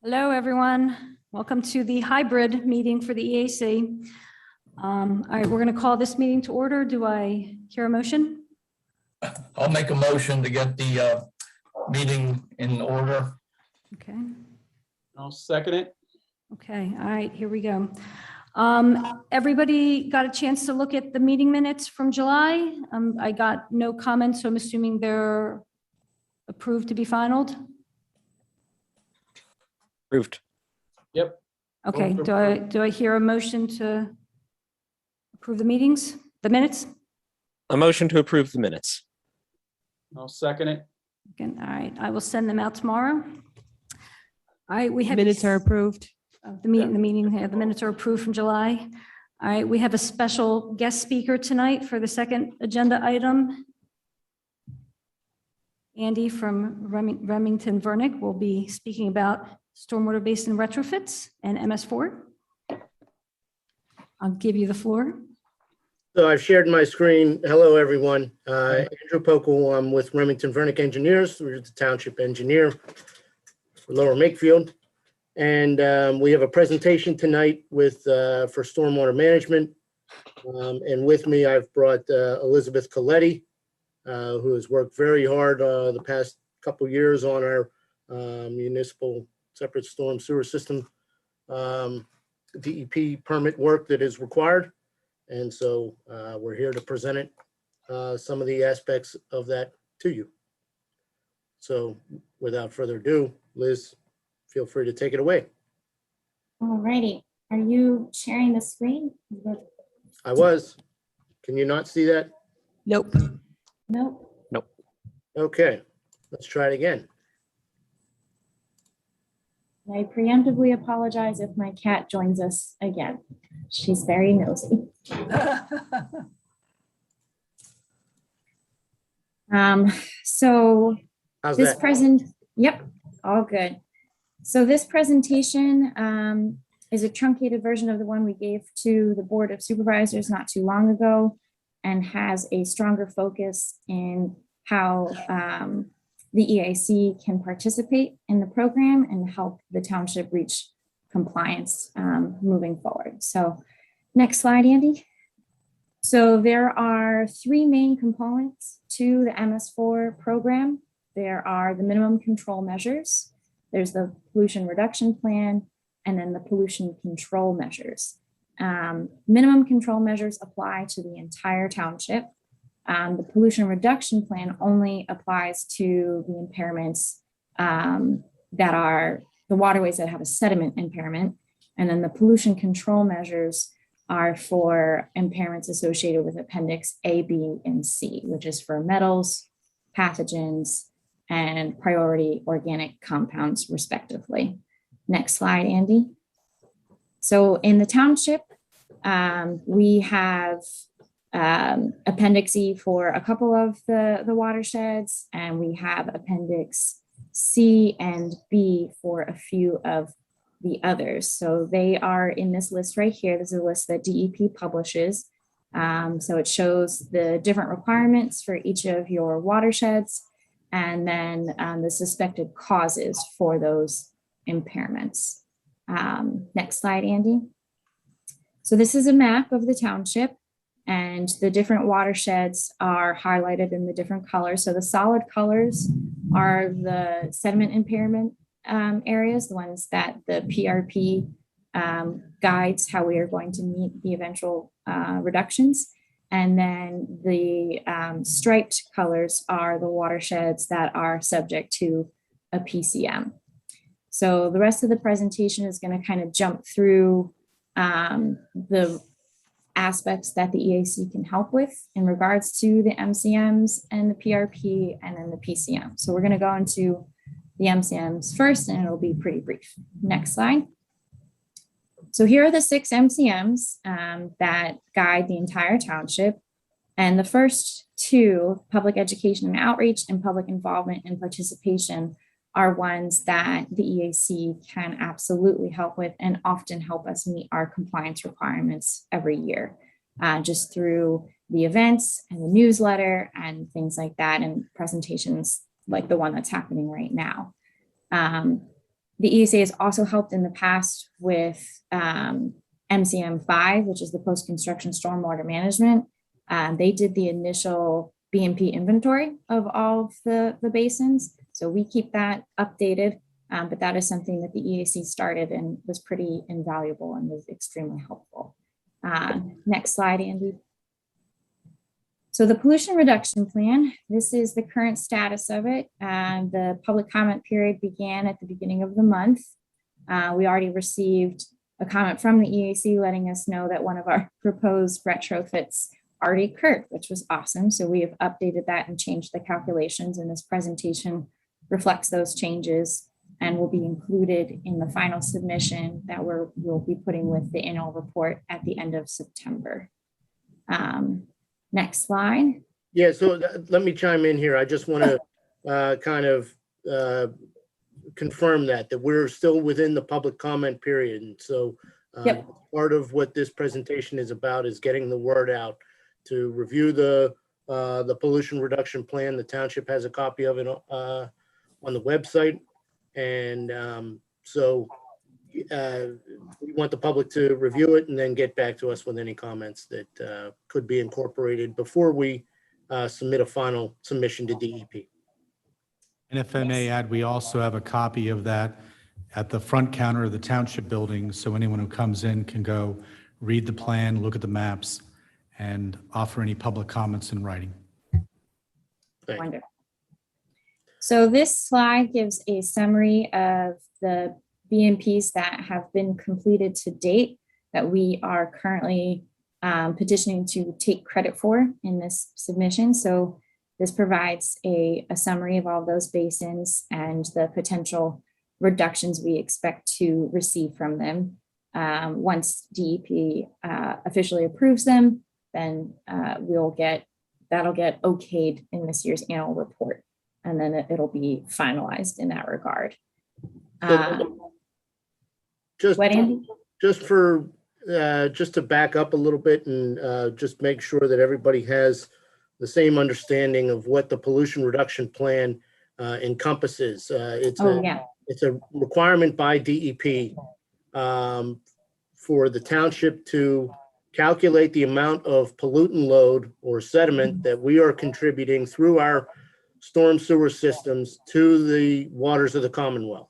Hello, everyone. Welcome to the hybrid meeting for the EAC. All right, we're going to call this meeting to order. Do I hear a motion? I'll make a motion to get the meeting in order. Okay. I'll second it. Okay. All right, here we go. Everybody got a chance to look at the meeting minutes from July? I got no comments, so I'm assuming they're approved to be finalized. Approved. Yep. Okay. Do I hear a motion to approve the minutes? A motion to approve the minutes. I'll second it. Again, all right, I will send them out tomorrow. All right, we have. Minutes are approved. The minutes are approved from July. All right, we have a special guest speaker tonight for the second agenda item. Andy from Remington Vernick will be speaking about stormwater basin retrofits and MS4. I'll give you the floor. So I've shared my screen. Hello, everyone. Andrew Pokel, I'm with Remington Vernick Engineers. We're the township engineer for Lower Makefield. And we have a presentation tonight with for stormwater management. And with me, I've brought Elizabeth Coletti, who has worked very hard the past couple years on our municipal separate storm sewer system DEP permit work that is required. And so we're here to present it, some of the aspects of that to you. So without further ado, Liz, feel free to take it away. All righty. Are you sharing the screen? I was. Can you not see that? Nope. Nope. Okay, let's try it again. I preemptively apologize if my cat joins us again. She's very nosy. So How's this that? Yep, all good. So this presentation is a truncated version of the one we gave to the Board of Supervisors not too long ago and has a stronger focus in how the EAC can participate in the program and help the township reach compliance moving forward. So next slide, Andy. So there are three main components to the MS4 program. There are the minimum control measures, there's the pollution reduction plan, and then the pollution control measures. Minimum control measures apply to the entire township. The pollution reduction plan only applies to the impairments that are the waterways that have a sediment impairment. And then the pollution control measures are for impairments associated with Appendix A, B, and C, which is for metals, pathogens, and priority organic compounds, respectively. Next slide, Andy. So in the township, we have Appendix E for a couple of the watersheds, and we have Appendix C and B for a few of the others. So they are in this list right here. This is a list that DEP publishes. So it shows the different requirements for each of your watersheds, and then the suspected causes for those impairments. Next slide, Andy. So this is a map of the township, and the different watersheds are highlighted in the different colors. So the solid colors are the sediment impairment areas, the ones that the PRP guides how we are going to meet the eventual reductions. And then the striped colors are the watersheds that are subject to a PCM. So the rest of the presentation is going to kind of jump through the aspects that the EAC can help with in regards to the MCMs and the PRP and then the PCM. So we're going to go into the MCMs first, and it'll be pretty brief. Next slide. So here are the 6 MCMs that guide the entire township. And the first 2, public education and outreach and public involvement and participation, are ones that the EAC can absolutely help with and often help us meet our compliance requirements every year, just through the events and the newsletter and things like that, and presentations like the one that's happening right now. The ESA has also helped in the past with MCM 5, which is the post-construction stormwater management. They did the initial BMP inventory of all of the basins. So we keep that updated, but that is something that the EAC started and was pretty invaluable and was extremely helpful. Next slide, Andy. So the pollution reduction plan, this is the current status of it. The public comment period began at the beginning of the month. We already received a comment from the EAC letting us know that one of our proposed retrofits already occurred, which was awesome. So we have updated that and changed the calculations, and this presentation reflects those changes and will be included in the final submission that we'll be putting with the annual report at the end of September. Next slide. Yeah, so let me chime in here. I just want to kind of confirm that we're still within the public comment period. And so Yep. part of what this presentation is about is getting the word out to review the pollution reduction plan. The township has a copy of it on the website. And so we want the public to review it and then get back to us with any comments that could be incorporated before we submit a final submission to DEP. And if I may add, we also have a copy of that at the front counter of the township building, so anyone who comes in can go read the plan, look at the maps, and offer any public comments in writing. Thank you. Wonderful. So this slide gives a summary of the BMPs that have been completed to date that we are currently petitioning to take credit for in this submission. So this provides a summary of all those basins and the potential reductions we expect to receive from them. Once DEP officially approves them, then that'll get okayed in this year's annual report, and then it'll be finalized in that regard. Just What, Andy? just to back up a little bit and just make sure that everybody has the same understanding of what the pollution reduction plan encompasses. It's a requirement by DEP for the township to calculate the amount of pollutant load or sediment that we are contributing through our storm sewer systems to the waters of the Commonwealth.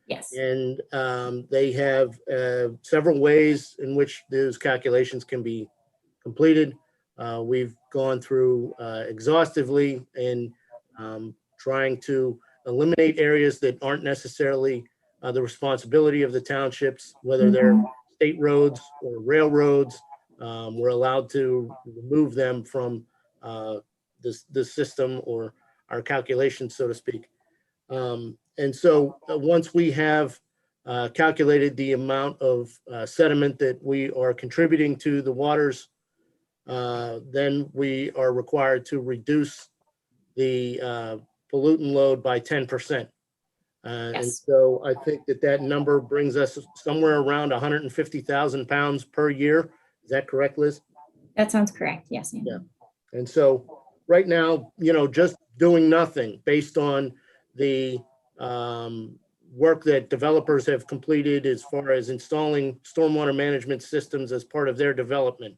Yes. And they have several ways in which those calculations can be completed. We've gone through exhaustively in trying to eliminate areas that aren't necessarily the responsibility of the townships, whether they're state roads or railroads. We're allowed to remove them from the system or our calculations, so to speak. And so once we have calculated the amount of sediment that we are contributing to the waters, then we are required to reduce the pollutant load by 10%. And Yes. so I think that number brings us somewhere around 150,000 pounds per year. Is that correct, Liz? That sounds correct. Yes, Andy. Yeah. And so right now, just doing nothing based on the work that developers have completed as far as installing stormwater management systems as part of their development.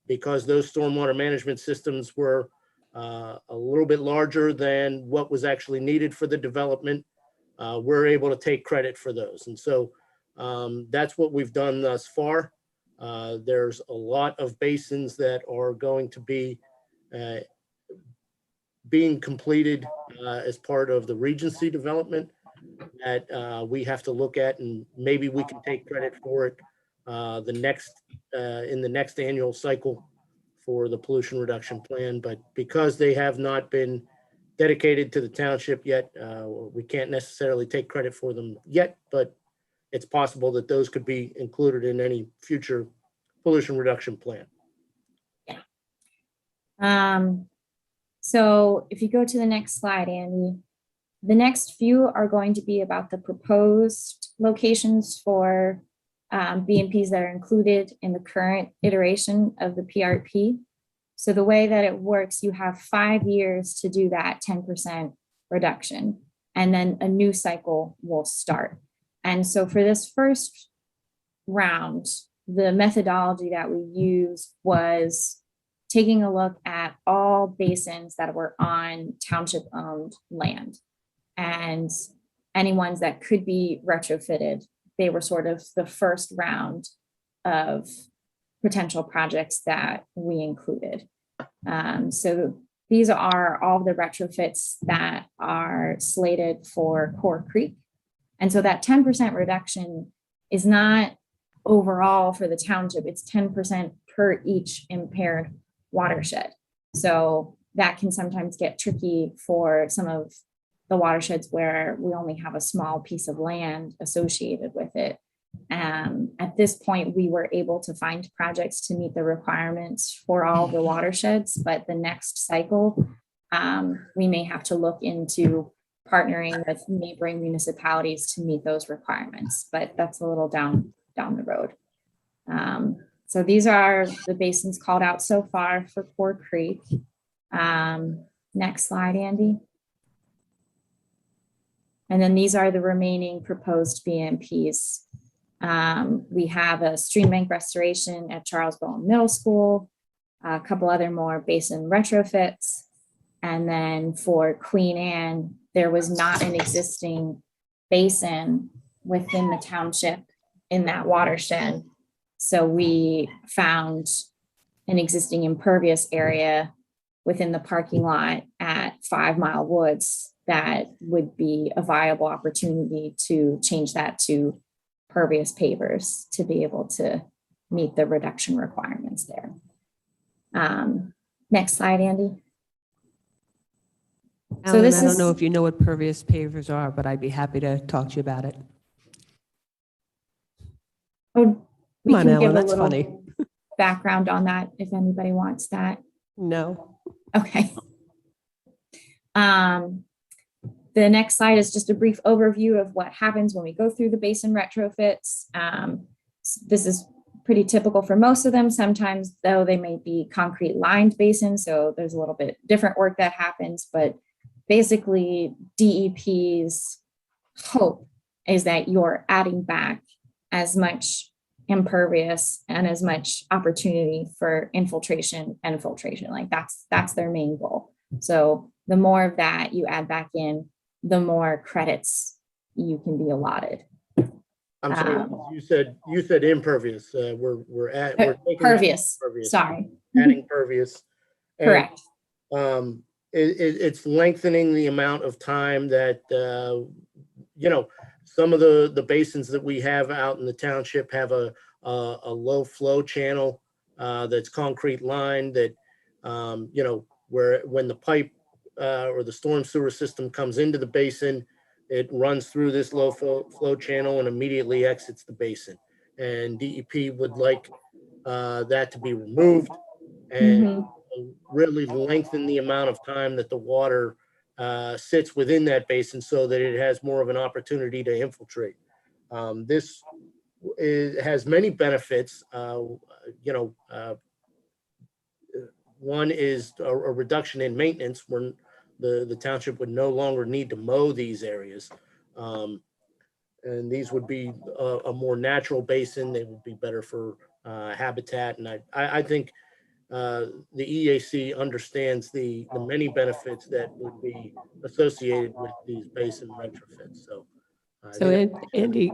Because those stormwater management systems were a little bit larger than what was actually needed for the development, we're able to take credit for those. And so that's what we've done thus far. There's a lot of basins that are going to be being completed as part of the Regency development that we have to look at, and maybe we can take credit for it in the next annual cycle for the pollution reduction plan. But because they have not been dedicated to the township yet, we can't necessarily take credit for them yet, but it's possible that those could be included in any future pollution reduction plan. So if you go to the next slide, Andy, the next few are going to be about the proposed locations for BMPs that are included in the current iteration of the PRP. So the way that it works, you have 5 years to do that 10% reduction. and then a new cycle will start. And so for this first round, the methodology that we used was taking a look at all basins that were on township-owned land, and any ones that could be retrofitted. They were sort of the first round of potential projects that we included. So these are all the retrofits that are slated for Core Creek. And so that 10% reduction is not overall for the township, it's 10% per each impaired watershed. So that can sometimes get tricky for some of the watersheds where we only have a small piece of land associated with it. At this point, we were able to find projects to meet the requirements for all the watersheds, but the next cycle, we may have to look into partnering with neighboring municipalities to meet those requirements, but that's a little down the road. So these are the basins called out so far for Core Creek. Next slide, Andy. And then these are the remaining proposed BMPs. We have a stream bank restoration at Charles Bowen Middle School, a couple other more basin retrofits. And then for Queen Anne, there was not an existing basin within the township in that watershed. So we found an existing impervious area within the parking lot at 5 Mile Woods that would be a viable opportunity to change that to pervious pavers to be able to meet the reduction requirements there. Next slide, Andy. So Alan, this I don't is- know if you know what pervious pavers are, but I'd be happy to talk to you about it. Oh, we Come on, can give Alan, a that's little funny. background on that if anybody wants that. No. Okay. The next slide is just a brief overview of what happens when we go through the basin retrofits. This is pretty typical for most of them. Sometimes, though, they may be concrete lined basins, so there's a little bit different work that happens, but basically DEP's hope is that you're adding back as much impervious and as much opportunity for infiltration and filtration. Like that's their main goal. So the more of that you add back in, the more credits you can be allotted. I'm sorry, you said impervious. We're taking Pervious, impervious, sorry. adding pervious. And, Correct. it's lengthening the amount of time that, some of the basins that we have out in the township have a low flow channel that's concrete lined that, where when the pipe or the storm sewer system comes into the basin, it runs through this low flow channel and immediately exits the basin. And DEP would like that to be removed and really lengthen the amount of time that the water sits within that basin so that it has more of an opportunity to infiltrate. This has many benefits. One is a reduction in maintenance when the township would no longer need to mow these areas. And these would be a more natural basin. They would be better for habitat. And I think the EAC understands the many benefits that would be associated with these basin retrofits. So, Andy,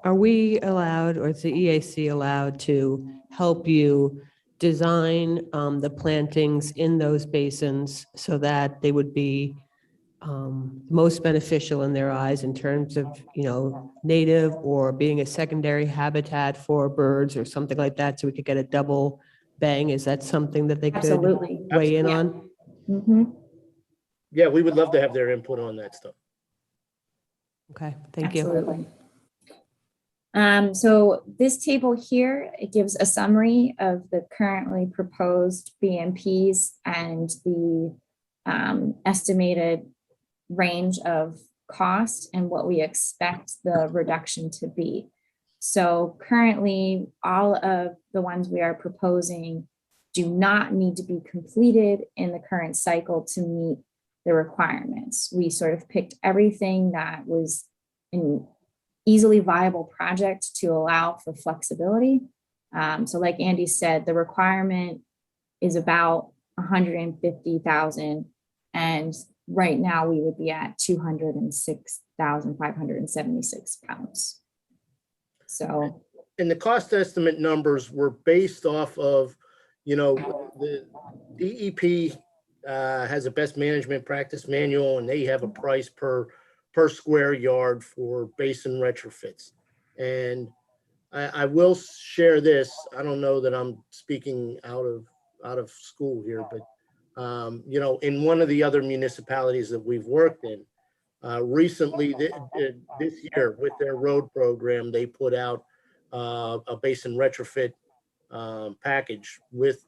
are we allowed, or is the EAC allowed to help you design the plantings in those basins so that they would be most beneficial in their eyes in terms of, native or being a secondary habitat for birds or something like that, so we could get a double bang? Is that something that they could Absolutely. weigh in Yeah. on? yeah, we would love to have their input on that stuff. Okay, thank you. Absolutely. So this table here, it gives a summary of the currently proposed BMPs and the estimated range of cost and what we expect the reduction to be. So currently, all of the ones we are proposing do not need to be completed in the current cycle to meet the requirements. We sort of picked everything that was an easily viable project to allow for flexibility. So like Andy said, the requirement is about 150,000, and right now we would be at 206,576 pounds. So, And the cost estimate numbers were based off of, the DEP has a best management practice manual, and they have a price per square yard for basin retrofits. And I will share this. I don't know that I'm speaking out of school here, but in one of the other municipalities that we've worked in, recently this year with their road program, they put out a basin retrofit package with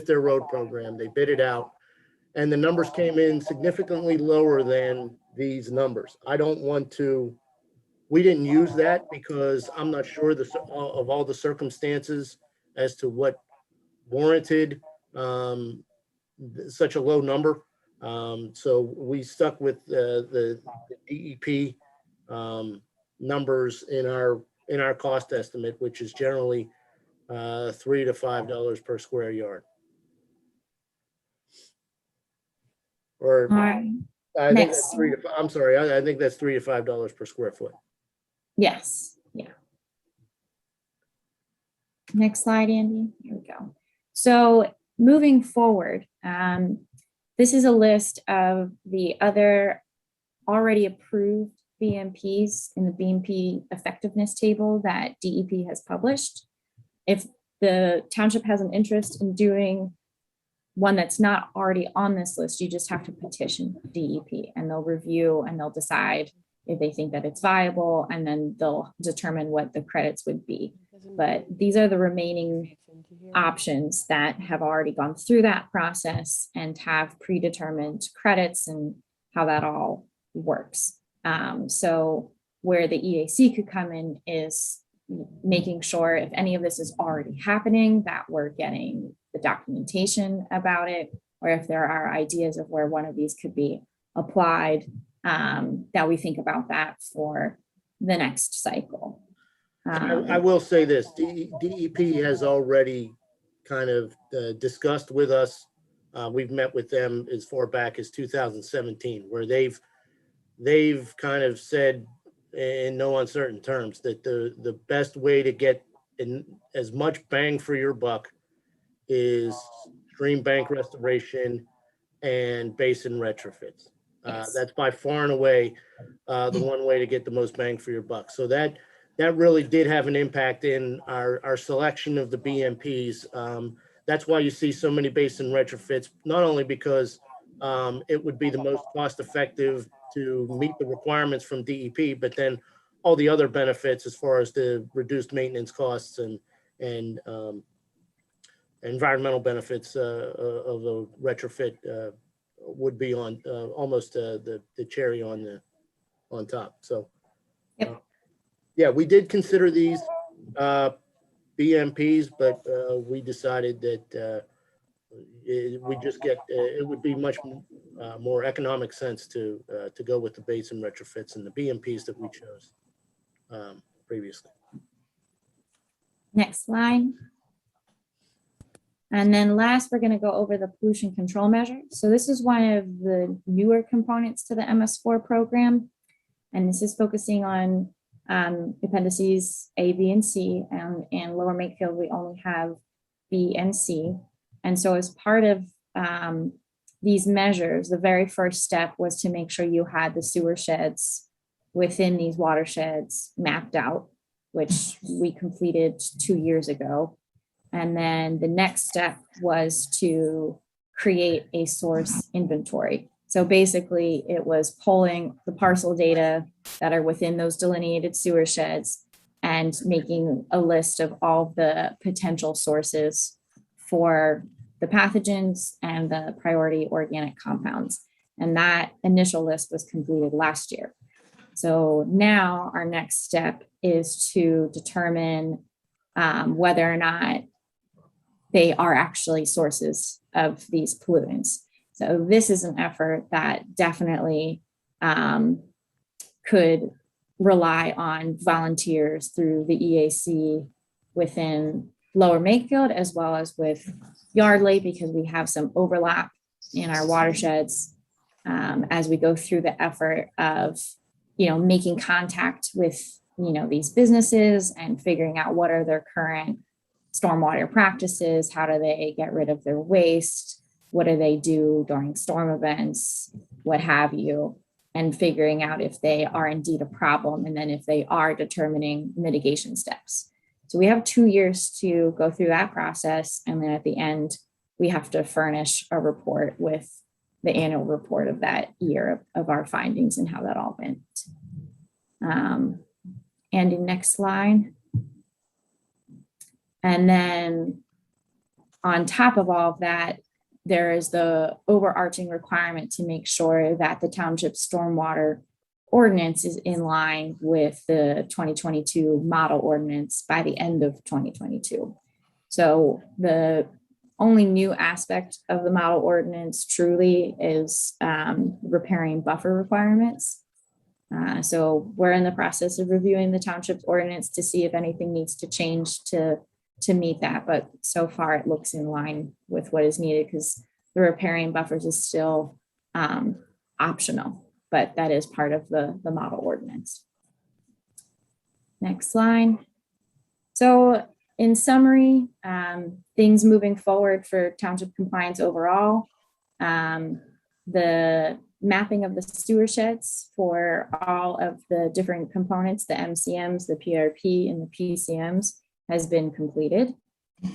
their road program. They bid it out, and the numbers came in significantly lower than these numbers. We didn't use that because I'm not sure of all the circumstances as to what warranted such a low number. So we stuck with the DEP numbers in our cost estimate, which is generally $3 to $5 per square yard. Or all right, I think next. that's I'm sorry, I think that's $3 to $5 per square foot. Yes, yeah. Next slide, Andy. Here we go. So moving forward, this is a list of the other already approved BMPs in the BMP effectiveness table that DEP has published. If the township has an interest in doing one that's not already on this list, you just have to petition DEP, and they'll review and they'll decide if they think that it's viable, and then they'll determine what the credits would be. But these are the remaining options that have already gone through that process and have predetermined credits and how that all works. So where the EAC could come in is making sure if any of this is already happening, that we're getting the documentation about it, or if there are ideas of where one of these could be applied, that we think about that for the next cycle. I will say this, DEP has already kind of discussed with us. We've met with them as far back as 2017, where they've kind of said in no uncertain terms that the best way to get as much bang for your buck is stream bank restoration and basin retrofits. Yes. That's by far and away the one way to get the most bang for your buck. So that really did have an impact in our selection of the BMPs. That's why you see so many basin retrofits, not only because it would be the most cost effective to meet the requirements from DEP, but then all the other benefits as far as the reduced maintenance costs and environmental benefits of the retrofit would be on almost the cherry on top. So, Yep. Yeah, we did consider these BMPs, but we decided that it would be much more economic sense to go with the basin retrofits and the BMPs that we chose previously. Next slide. And then last, we're going to go over the pollution control measures. So this is one of the newer components to the MS4 program. And this is focusing on appendices A, B, and C. And Lower Makefield, we only have B and C. And so as part of these measures, the very first step was to make sure you had the sewer sheds within these watersheds mapped out, which we completed 2 years ago. And then the next step was to create a source inventory. So basically it was pulling the parcel data that are within those delineated sewer sheds and making a list of all the potential sources for the pathogens and the priority organic compounds. And that initial list was completed last year. So now our next step is to determine whether or not they are actually sources of these pollutants. So this is an effort that definitely could rely on volunteers through the EAC within Lower Makefield as well as with Yardley, because we have some overlap in our watersheds as we go through the effort of, making contact with, these businesses and figuring out what are their current stormwater practices, how do they get rid of their waste, what do they do during storm events, what have you, and figuring out if they are indeed a problem, and then if they are, determining mitigation steps. So we have 2 years to go through that process, and then at the end, we have to furnish a report with the annual report of that year of our findings and how that all went. Andy, next slide. And then on top of all of that, there is the overarching requirement to make sure that the township stormwater ordinance is in line with the 2022 model ordinance by the end of 2022. So the only new aspect of the model ordinance truly is repairing buffer requirements. So we're in the process of reviewing the township's ordinance to see if anything needs to change to meet that. But so far it looks in line with what is needed, because the repairing buffers is still optional, but that is part of the model ordinance. Next slide. So in summary, things moving forward for township compliance overall, the mapping of the sewer sheds for all of the different components, the MCMs, the PRP, and the PCMs has been completed.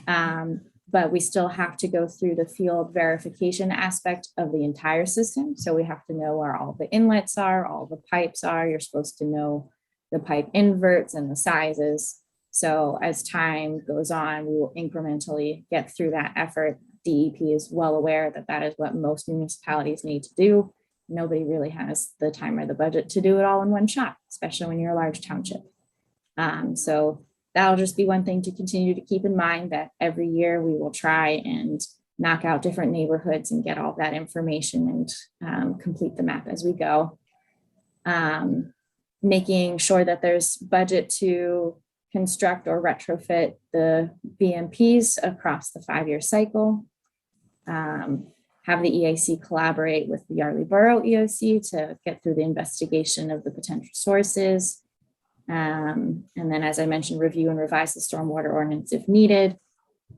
But we still have to go through the field verification aspect of the entire system. So we have to know where all the inlets are, all the pipes are. You're supposed to know the pipe inverts and the sizes. So as time goes on, we will incrementally get through that effort. DEP is well aware that that is what most municipalities need to do. Nobody really has the time or the budget to do it all in one shot, especially when you're a large township. So that'll just be one thing to continue to keep in mind, that every year we will try and knock out different neighborhoods and get all that information and complete the map as we go. Making sure that there's budget to construct or retrofit the BMPs across the 5-year cycle. Have the EAC collaborate with the Yardley Borough EOC to get through the investigation of the potential sources. And then, as I mentioned, review and revise the stormwater ordinance if needed.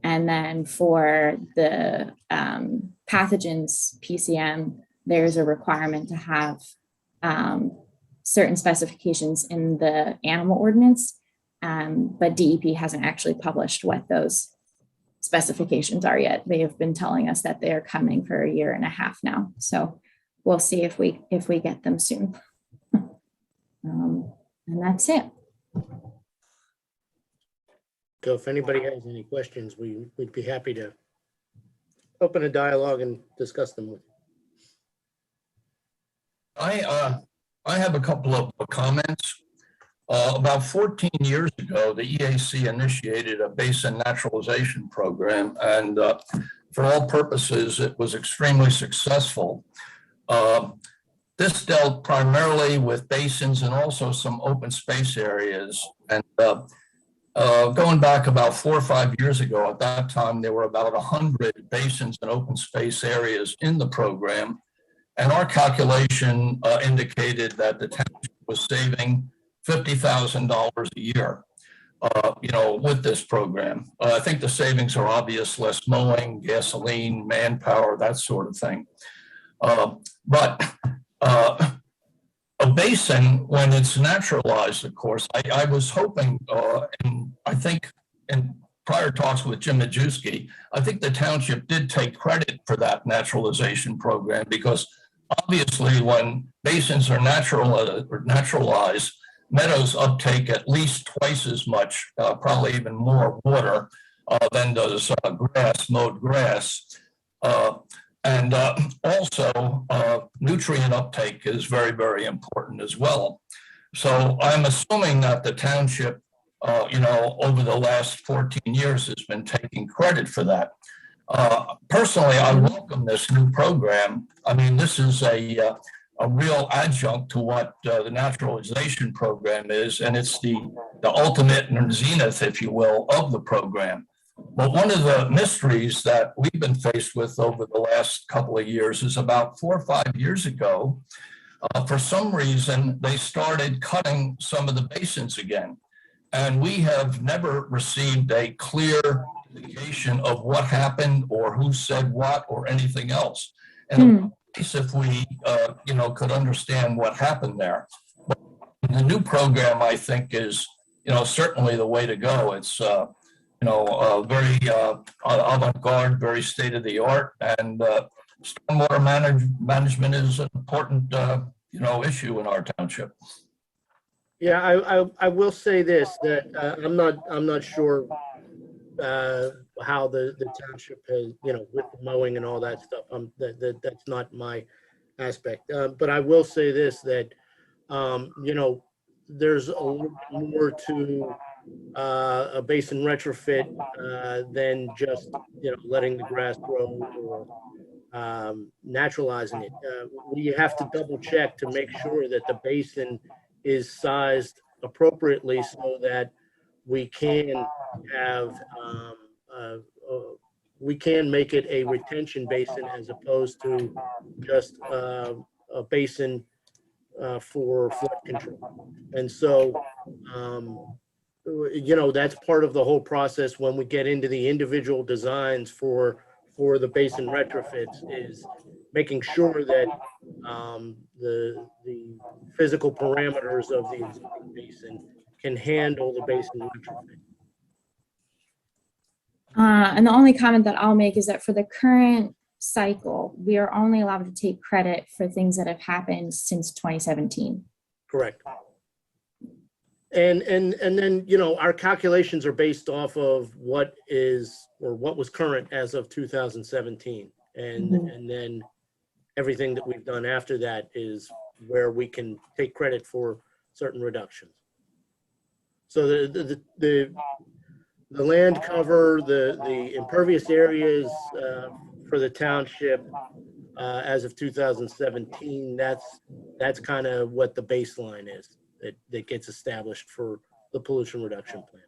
And then for the pathogens PCM, there's a requirement to have certain specifications in the animal ordinance, but DEP hasn't actually published what those specifications are yet. They have been telling us that they are coming for 1.5 years now. So we'll see if we get them soon. And that's it. So if anybody has any questions, we'd be happy to open a dialogue and discuss them with you. I have a couple of comments. About 14 years ago, the EAC initiated a basin naturalization program, and for all purposes, it was extremely successful. This dealt primarily with basins and also some open space areas. And going back about 4 or 5 years ago, at that time, there were about 100 basins and open space areas in the program. And our calculation indicated that the township was saving $50,000 a year, with this program. I think the savings are obvious: less mowing, gasoline, manpower, that sort of thing. But a basin, when it's naturalized, of course, I was hoping, and I think in prior talks with Jim Majewski, I think the township did take credit for that naturalization program, because obviously when basins are naturalized, meadows uptake at least twice as much, probably even more water than does mowed grass. And also nutrient uptake is very, very important as well. So I'm assuming that the township, over the last 14 years has been taking credit for that. Personally, I welcome this new program. I mean, this is a real adjunct to what the naturalization program is, and it's the ultimate and zenith, if you will, of the program. But one of the mysteries that we've been faced with over the last couple of years is about 4 or 5 years ago, for some reason, they started cutting some of the basins again. And we have never received a clear indication of what happened or who said what or anything else. And if we, could understand what happened there. But the new program, I think, is, certainly the way to go. It's, very avant-garde, very state-of-the-art, and stormwater management is an important, issue in our township. Yeah, I will say this, that I'm not sure how the township has, with the mowing and all that stuff. That's not my aspect. But I will say this, that, there's a little more to a basin retrofit than just, letting the grass grow or naturalizing it. We have to double check to make sure that the basin is sized appropriately so that we can have, we can make it a retention basin as opposed to just a basin for flood control. And so, that's part of the whole process when we get into the individual designs for the basin retrofits, is making sure that the physical parameters of the existing basin can handle the basin retrofit. And the only comment that I'll make is that for the current cycle, we are only allowed to take credit for things that have happened since 2017. Correct. And then, our calculations are based off of what was current as of 2017. And then everything that we've done after that is where we can take credit for certain reductions. So the land cover, the impervious areas for the township as of 2017, that's kind of what the baseline is that gets established for the pollution reduction plan.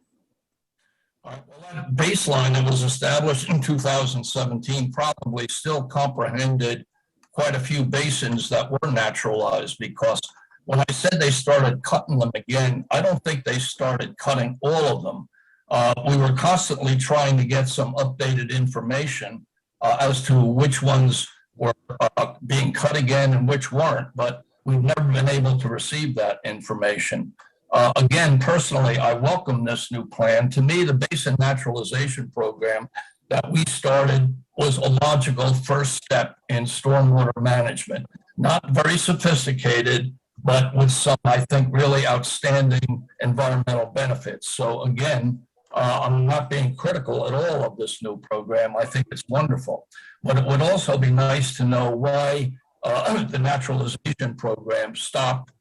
All right, well, that baseline that was established in 2017 probably still comprehended quite a few basins that were naturalized, because when I said they started cutting them again, I don't think they started cutting all of them. We were constantly trying to get some updated information as to which ones were being cut again and which weren't, but we've never been able to receive that information. Again, personally, I welcome this new plan. To me, the basin naturalization program that we started was a logical first step in stormwater management. Not very sophisticated, but with some, I think, really outstanding environmental benefits. So again, I'm not being critical at all of this new program. I think it's wonderful. But it would also be nice to know why the naturalization program stopped,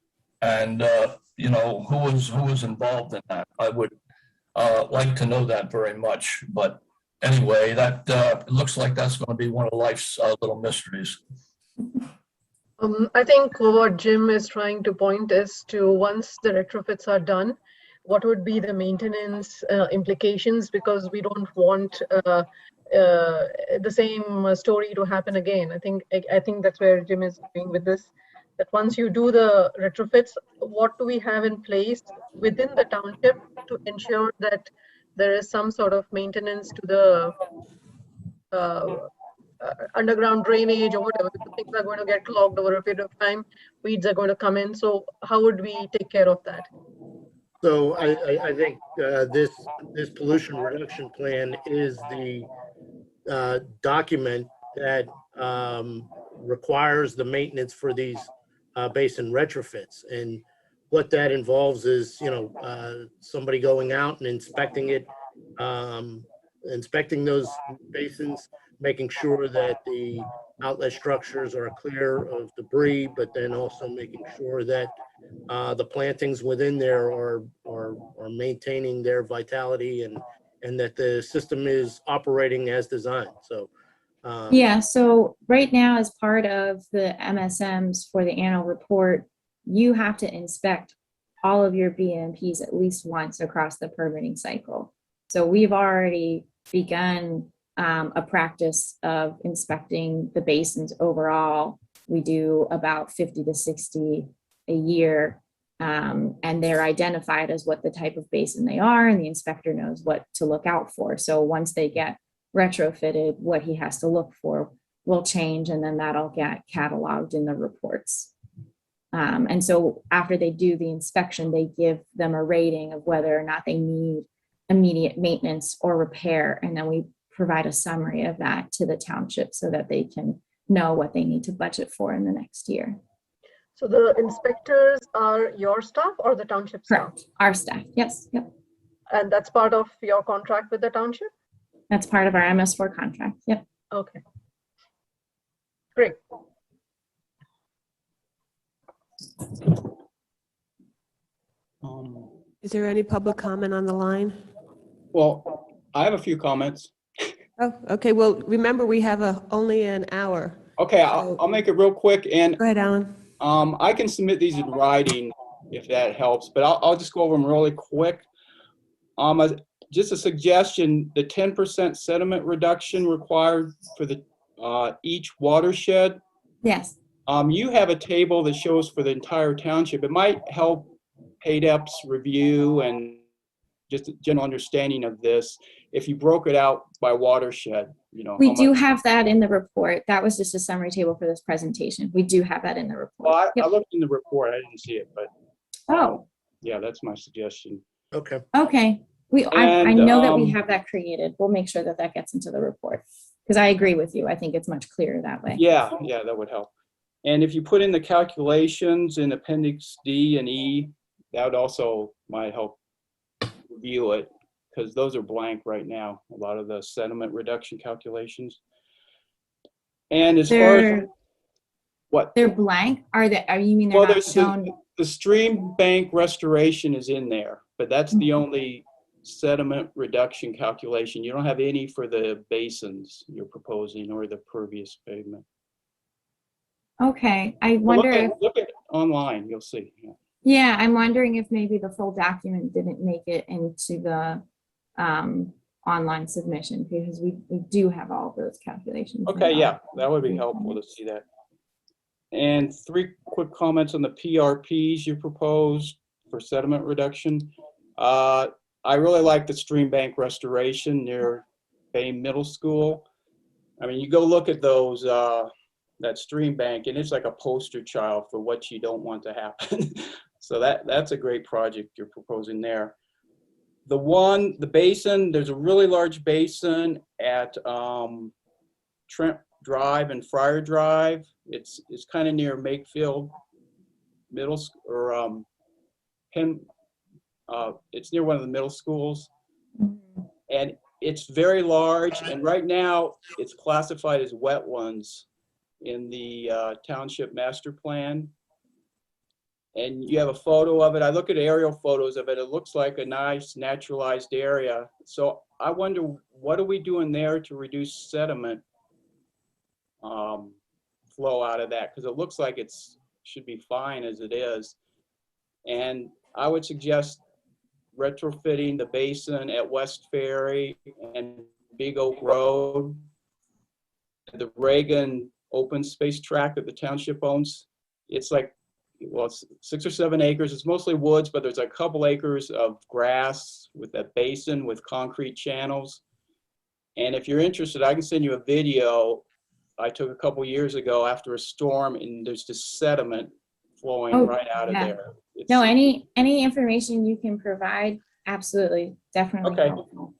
and who was involved in that. I would like to know that very much. But anyway, that it looks like that's going to be one of life's little mysteries. I think what Jim is trying to point is to, once the retrofits are done, what would be the maintenance implications, because we don't want the same story to happen again. I think that's where Jim is going with this, that once you do the retrofits, what do we have in place within the township to ensure that there is some sort of maintenance to the underground drainage or whatever, because things are going to get clogged over a period of time, weeds are going to come in. So how would we take care of that? So I think this pollution reduction plan is the document that requires the maintenance for these basin retrofits. And what that involves is, somebody going out and inspecting it, inspecting those basins, making sure that the outlet structures are clear of debris, but then also making sure that the plantings within there are maintaining their vitality and that the system is operating as designed. So, Yeah, so right now, as part of the MSMs for the annual report, you have to inspect all of your BMPs at least once across the permitting cycle. So we've already begun a practice of inspecting the basins overall. We do about 50 to 60 a year, and they're identified as what the type of basin they are, and the inspector knows what to look out for. So once they get retrofitted, what he has to look for will change, and then that'll get cataloged in the reports. And so after they do the inspection, they give them a rating of whether or not they need immediate maintenance or repair. And then we provide a summary of that to the township so that they can know what they need to budget for in the next year. So the inspectors are your staff or the township staff? Correct. Our staff. Yes. Yep. And that's part of your contract with the township? That's part of our MS4 contract. Yep. Okay. Great. Is there any public comment on the line? Well, I have a few comments. Oh, okay. Well, remember, we have only an hour. Okay, I'll make it real quick, and Go ahead, Alan. I can submit these in writing if that helps, but I'll just go over them really quick. Just a suggestion, the 10% sediment reduction required for the each watershed. Yes. You have a table that shows for the entire township. It might help PADEP's review and just a general understanding of this if you broke it out by watershed. You know, We do have that in the report. That was just a summary table for this presentation. We do have that in the report. Well, I Yep. looked in the report. I didn't see it, but Oh, yeah, that's my suggestion. okay. okay. I And, know that we have that created. We'll make sure that that gets into the report. Because I agree with you. I think it's much clearer that way. Yeah, that would help. And if you put in the calculations in Appendix D and E, that would also might help review it, because those are blank right now, a lot of the sediment reduction calculations. And as far as what? They're blank? Are you mean they're Well, not there's shown? the stream bank restoration is in there, but that's the only sediment reduction calculation. You don't have any for the basins you're proposing or the pervious pavement. Okay, I Well, wonder if, look at online, you'll see. Yeah. yeah, I'm wondering if maybe the full document didn't make it into the online submission, because we do have all of those calculations. Okay, yeah, that would be helpful to see that. And 3 quick comments on the PRPs you proposed for sediment reduction. I really like the stream bank restoration near Bay Middle School. I mean, you go look at those, that stream bank, and it's like a poster child for what you don't want to happen. So that's a great project you're proposing there. The basin, there's a really large basin at Trent Drive and Friar Drive. It's kind of near Makefield Middle School, or Penn. It's near one of the middle schools, and it's very large. And right now, it's classified as wetlands in the township master plan. And you have a photo of it. I look at aerial photos of it. It looks like a nice naturalized area. So I wonder, what are we doing there to reduce sediment flow out of that? Because it looks like should be fine as it is. And I would suggest retrofitting the basin at West Ferry and Big Oak Road, the Reagan open space tract that the township owns. It's like, well, it's 6 or 7 acres. It's mostly woods, but there's a couple acres of grass with that basin with concrete channels. And if you're interested, I can send you a video I took a couple years ago after a storm, and there's just sediment flowing right out of there. No, any information you can provide, absolutely, definitely. Okay, helpful.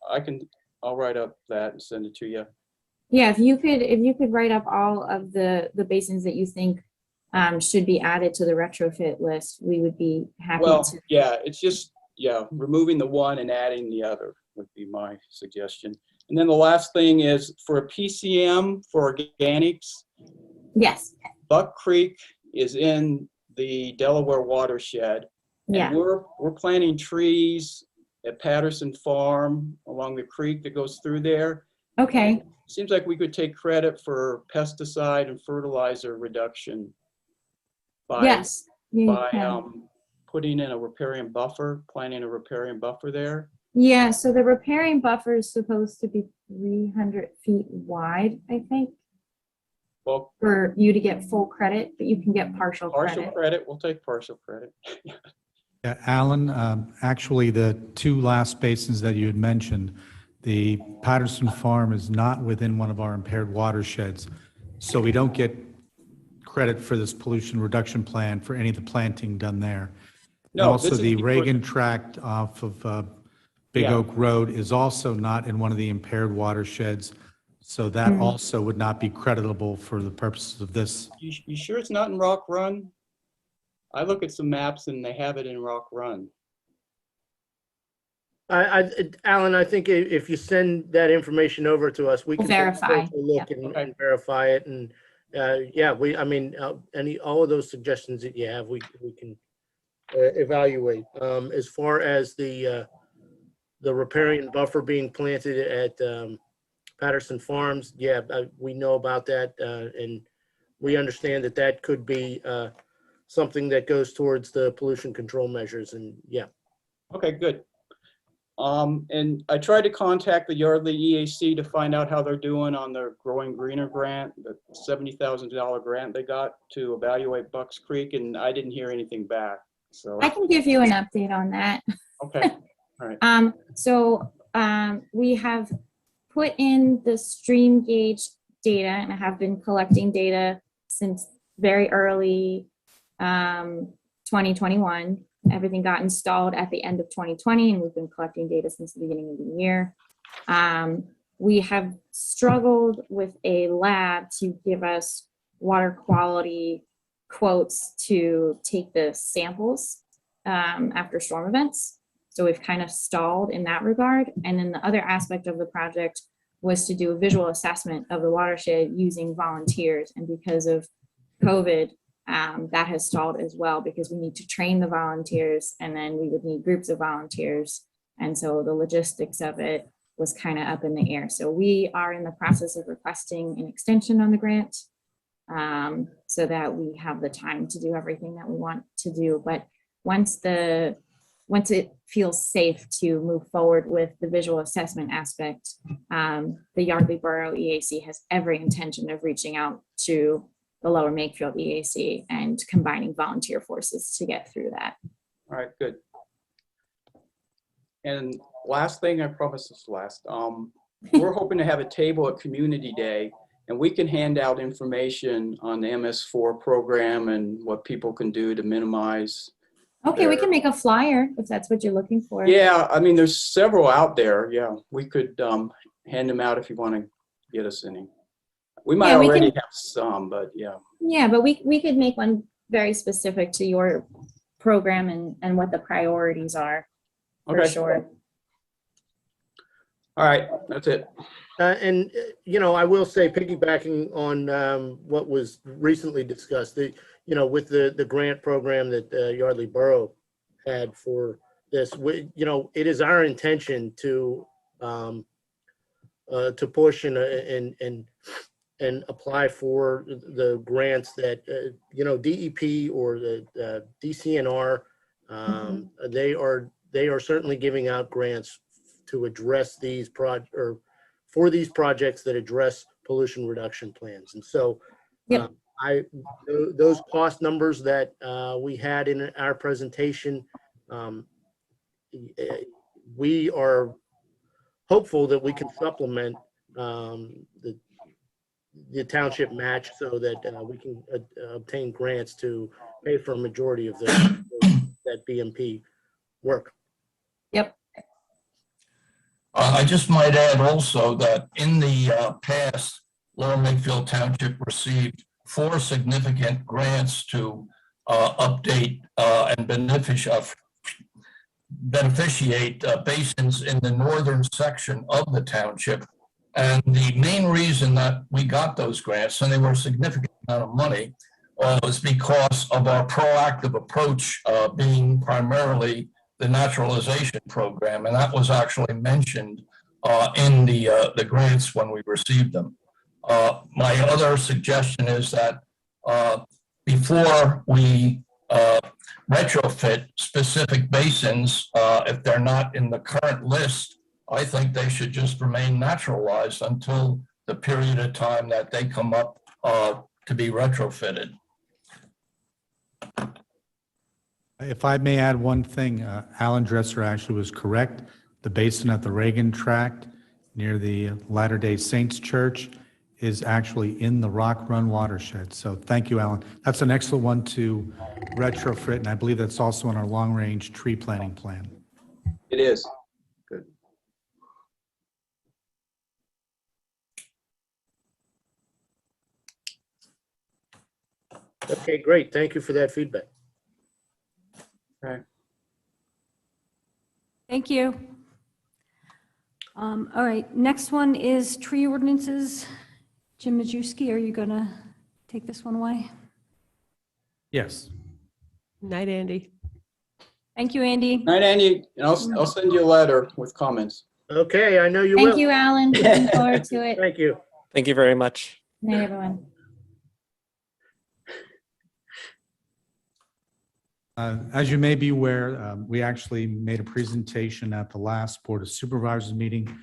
I'll write up that and send it to you. Yeah, if you could write up all of the basins that you think should be added to the retrofit list, we would be happy to. Yeah, it's just, removing the one and adding the other would be my suggestion. And then the last thing is for a PCM for organics. Yes. Buck Creek is in the Delaware watershed. And Yeah. we're planting trees at Patterson Farm along the creek that goes through there. Okay, Seems like we could take credit for pesticide and fertilizer reduction by, yes. you by can. putting in a riparian buffer, planting a riparian buffer there. Yeah, so the riparian buffer is supposed to be 300 feet wide, I think, Well, for you to get full credit, but you can get partial partial credit. credit, we'll take partial credit. Yeah, Alan, actually, the two last basins that you had mentioned, the Patterson Farm is not within one of our impaired watersheds, so we don't get credit for this pollution reduction plan for any of the planting done there. And No, also, this is the because- Reagan tract off of Big Yeah. Oak Road is also not in one of the impaired watersheds, so that also would not be creditable for the purposes of this. You sure it's not in Rock Run? I look at some maps and they have it in Rock Run. Alan, I think if you send that information over to us, we We'll can take a verify. closer look Yep. and Okay. and verify it. And yeah, all of those suggestions that you have, we can evaluate. As far as the riparian buffer being planted at Patterson Farms, yeah, we know about that, and we understand that that could be something that goes towards the pollution control measures. And yeah. Okay, good. And I tried to contact the Yardley EAC to find out how they're doing on their Growing Greener grant, the $70,000 grant they got to evaluate Bucks Creek, and I didn't hear anything back. So, I can give you an update on that. okay, all right. We have put in the stream gauge data and I have been collecting data since very early 2021. Everything got installed at the end of 2020 and we've been collecting data since the beginning of the year. We have struggled with a lab to give us water quality quotes to take the samples after storm events. So we've kind of stalled in that regard. And then the other aspect of the project was to do a visual assessment of the watershed using volunteers. And because of COVID, that has stalled as well because we need to train the volunteers and then we would need groups of volunteers. And so the logistics of it was kind of up in the air. So we are in the process of requesting an extension on the grant so that we have the time to do everything that we want to do. But once it feels safe to move forward with the visual assessment aspect, the Yardley Borough EAC has every intention of reaching out to the Lower Makefield EAC and combining volunteer forces to get through that. All right, good. And last thing, I promise this last, we're hoping to have a table at Community Day and we can hand out information on the MS4 program and what people can do to minimize. Okay, we can make a flyer if that's what you're looking for. Yeah, I mean, there's several out there. Yeah, we could hand them out if you want to get us any. We might already have some, but yeah. Yeah, but we could make one very specific to your program and what the priorities are for Okay. sure. All right, that's it. And, I will say, piggybacking on what was recently discussed, with the grant program that Yardley Borough had for this, it is our intention to push and apply for the grants that, DEP or the DCNR, they are certainly giving out grants to address for these projects that address pollution reduction plans. And so Yep. those cost numbers that we had in our presentation, we are hopeful that we can supplement the township match so that we can obtain grants to pay for a majority of that BMP work. Yep. I just might add also that in the past, Lower Makefield Township received 4 significant grants to update and beneficiate basins in the northern section of the township. And the main reason that we got those grants, and they were a significant amount of money, was because of our proactive approach being primarily the naturalization program, and that was actually mentioned in the grants when we received them. My other suggestion is that before we retrofit specific basins, if they're not in the current list, I think they should just remain naturalized until the period of time that they come up to be retrofitted. If I may add one thing, Alan Dresser actually was correct. The basin at the Reagan tract near the Latter-day Saints Church is actually in the Rock Run watershed. So thank you, Alan. That's an excellent one to retrofit, and I believe that's also on our long-range tree planting plan. It is. Good. Okay, great. Thank you for that feedback. Okay. Thank you. All right, next one is tree ordinances. Jim Majewski, are you going to take this one away? Yes. Night, Andy. Thank you, Andy. Night, Andy, and I'll send you a letter with comments. Okay, I know you will. Thank you, Alan. Looking forward to it. Thank you. Thank you very much. Night, everyone. As you may be aware, we actually made a presentation at the last Board of Supervisors meeting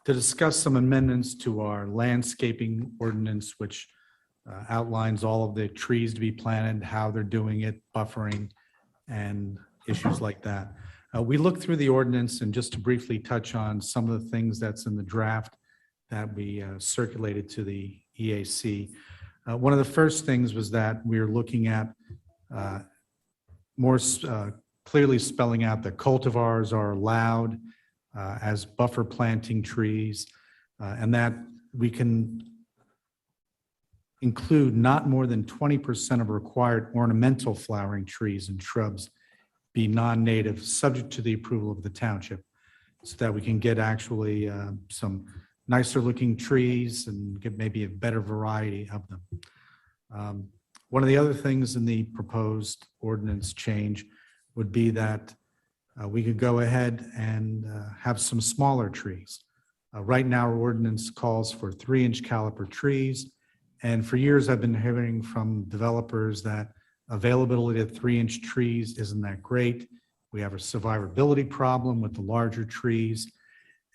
to discuss some amendments to our landscaping ordinance, which outlines all of the trees to be planted, how they're doing it, buffering, and issues like that. We looked through the ordinance, and just to briefly touch on some of the things that's in the draft that we circulated to the EAC. One of the first things was that we were looking at more clearly spelling out that cultivars are allowed as buffer planting trees, and that we can include not more than 20% of required ornamental flowering trees and shrubs be non-native, subject to the approval of the township, so that we can get actually some nicer looking trees and get maybe a better variety of them. One of the other things in the proposed ordinance change would be that we could go ahead and have some smaller trees. Right now, our ordinance calls for 3-inch caliper trees. And for years, I've been hearing from developers that availability of 3-inch trees isn't that great. We have a survivability problem with the larger trees.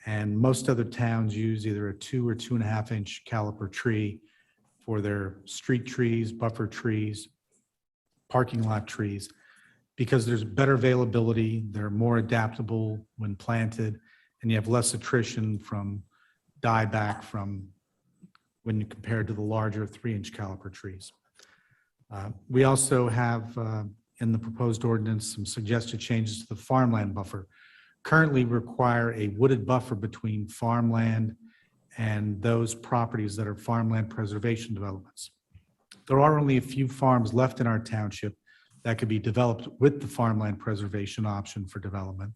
And most other towns use either a 2 or 2.5-inch caliper tree for their street trees, buffer trees, parking lot trees, because there's better availability, they're more adaptable when planted, and you have less attrition from dieback from when you compare to the larger 3-inch caliper trees. We also have in the proposed ordinance some suggested changes to the farmland buffer. Currently require a wooded buffer between farmland and those properties that are farmland preservation developments. There are only a few farms left in our township that could be developed with the farmland preservation option for development.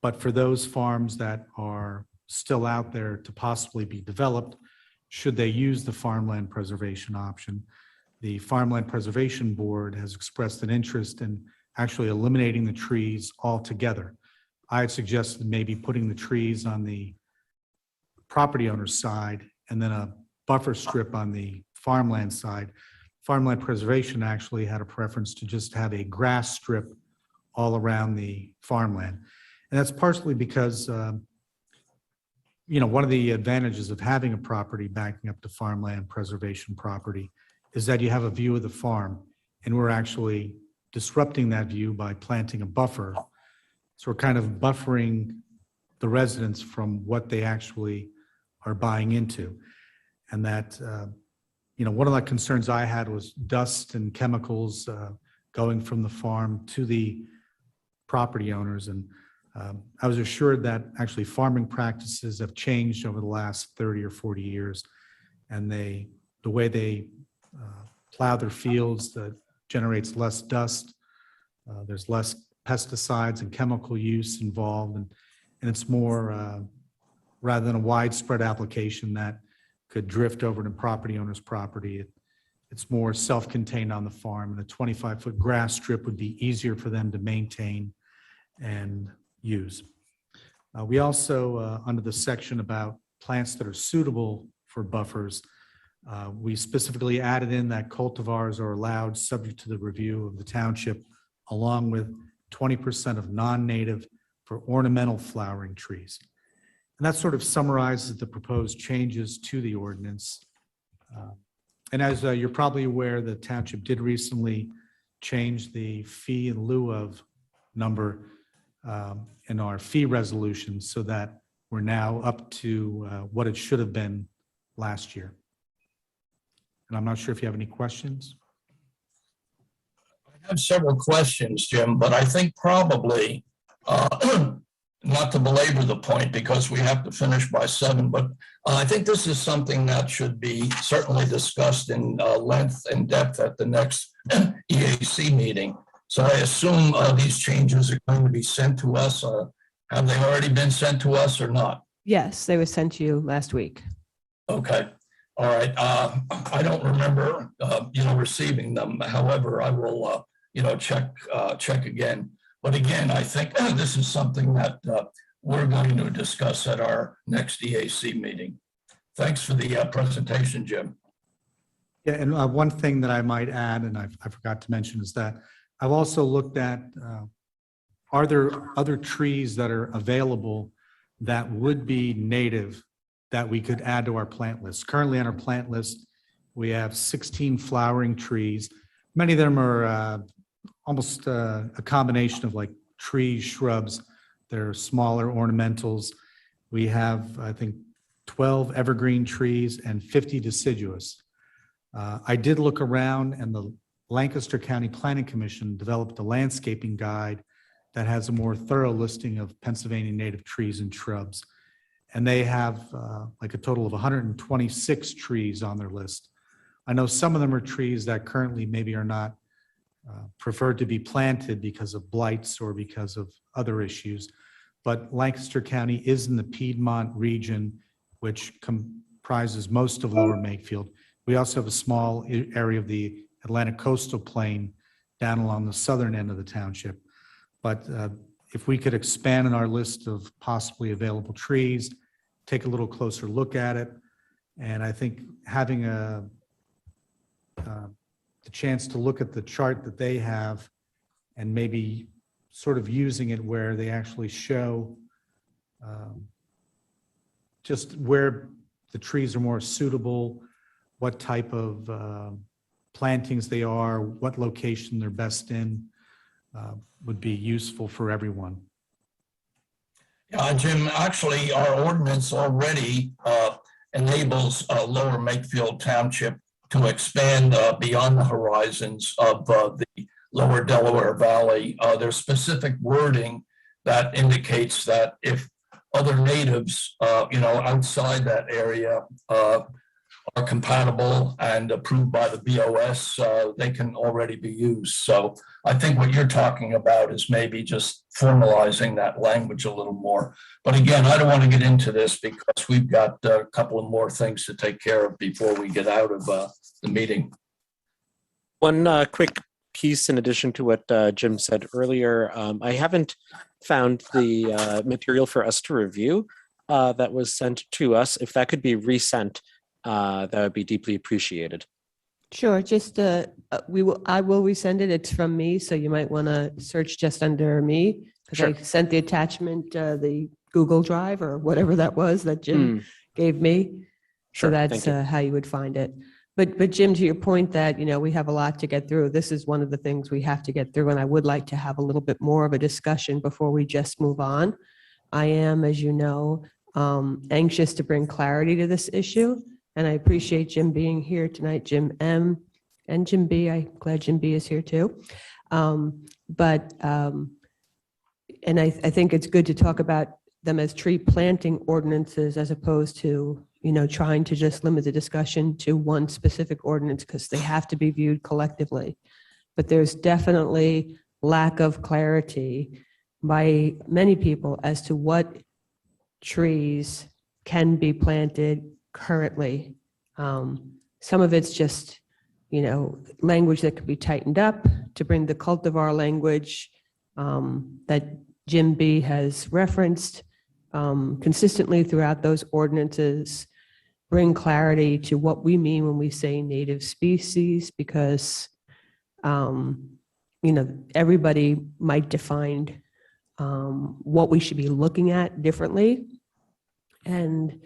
But for those farms that are still out there to possibly be developed, should they use the farmland preservation option, the Farmland Preservation Board has expressed an interest in actually eliminating the trees altogether. I had suggested maybe putting the trees on the property owner's side and then a buffer strip on the farmland side. Farmland Preservation actually had a preference to just have a grass strip all around the farmland. And that's partially because, one of the advantages of having a property backing up to farmland preservation property is that you have a view of the farm, and we're actually disrupting that view by planting a buffer. So we're kind of buffering the residents from what they actually are buying into. And that, one of the concerns I had was dust and chemicals going from the farm to the property owners. And I was assured that actually farming practices have changed over the last 30 or 40 years. And the way they plow their fields generates less dust. There's less pesticides and chemical use involved. And it's more, rather than a widespread application that could drift over to property owner's property, it's more self-contained on the farm. And a 25-foot grass strip would be easier for them to maintain and use. We also, under the section about plants that are suitable for buffers, we specifically added in that cultivars are allowed subject to the review of the township, along with 20% of non-native for ornamental flowering trees. And that sort of summarizes the proposed changes to the ordinance. And as you're probably aware, the township did recently change the fee in lieu of number in our fee resolution so that we're now up to what it should have been last year. And I'm not sure if you have any questions. I have several questions, Jim, but I think probably, not to belabor the point because we have to finish by 7, but I think this is something that should be certainly discussed in length and depth at the next EAC meeting. So I assume these changes are going to be sent to us. Have they already been sent to us or not? Yes, they were sent to you last week. Okay. All right. I don't remember, receiving them. However, I will, check again. But again, I think this is something that we're going to discuss at our next EAC meeting. Thanks for the presentation, Jim. Yeah, and one thing that I might add, and I forgot to mention, is that I've also looked at, are there other trees that are available that would be native that we could add to our plant list? Currently on our plant list, we have 16 flowering trees. Many of them are almost a combination of like trees, shrubs. They're smaller ornamentals. We have, I think, 12 evergreen trees and 50 deciduous. I did look around, and the Lancaster County Planning Commission developed a landscaping guide that has a more thorough listing of Pennsylvania native trees and shrubs. And they have like a total of 126 trees on their list. I know some of them are trees that currently maybe are not preferred to be planted because of blights or because of other issues. But Lancaster County is in the Piedmont region, which comprises most of Lower Makefield. We also have a small area of the Atlantic coastal plain down along the southern end of the township. But if we could expand on our list of possibly available trees, take a little closer look at it. And I think having the chance to look at the chart that they have and maybe sort of using it where they actually show just where the trees are more suitable, what type of plantings they are, what location they're best in, would be useful for everyone. Jim, actually, our ordinance already enables Lower Makefield Township to expand beyond the horizons of the Lower Delaware Valley. There's specific wording that indicates that if other natives, outside that area are compatible and approved by the BOS, they can already be used. So I think what you're talking about is maybe just formalizing that language a little more. But again, I don't want to get into this because we've got a couple of more things to take care of before we get out of the meeting. One quick piece in addition to what Jim said earlier. I haven't found the material for us to review that was sent to us. If that could be resent, that would be deeply appreciated. Sure, just I will resend it. It's from me, so you might want to search just under me because Sure. I sent the attachment, the Google Drive or whatever that was that Jim gave me. Sure, So that's thank you. how you would find it. But Jim, to your point that, we have a lot to get through. This is one of the things we have to get through, and I would like to have a little bit more of a discussion before we just move on. I am, as you know, anxious to bring clarity to this issue, and I appreciate Jim being here tonight, Jim M. and Jim B. I'm glad Jim B is here too. And I think it's good to talk about them as tree planting ordinances as opposed to trying to just limit the discussion to one specific ordinance because they have to be viewed collectively. But there's definitely lack of clarity by many people as to what trees can be planted currently. Some of it's just, language that could be tightened up to bring the cultivar language that Jim B. has referenced consistently throughout those ordinances bring clarity to what we mean when we say native species, because everybody might define what we should be looking at differently. And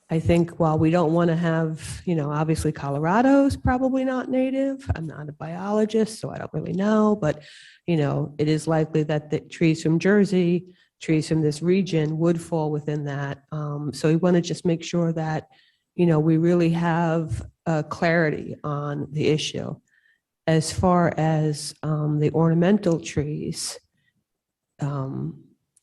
I think while we don't want to have, obviously Colorado's probably not native. I'm not a biologist, so I don't really know, but, it is likely that the trees from Jersey, trees from this region would fall within that. So we want to just make sure that, we really have clarity on the issue. As far as the ornamental trees,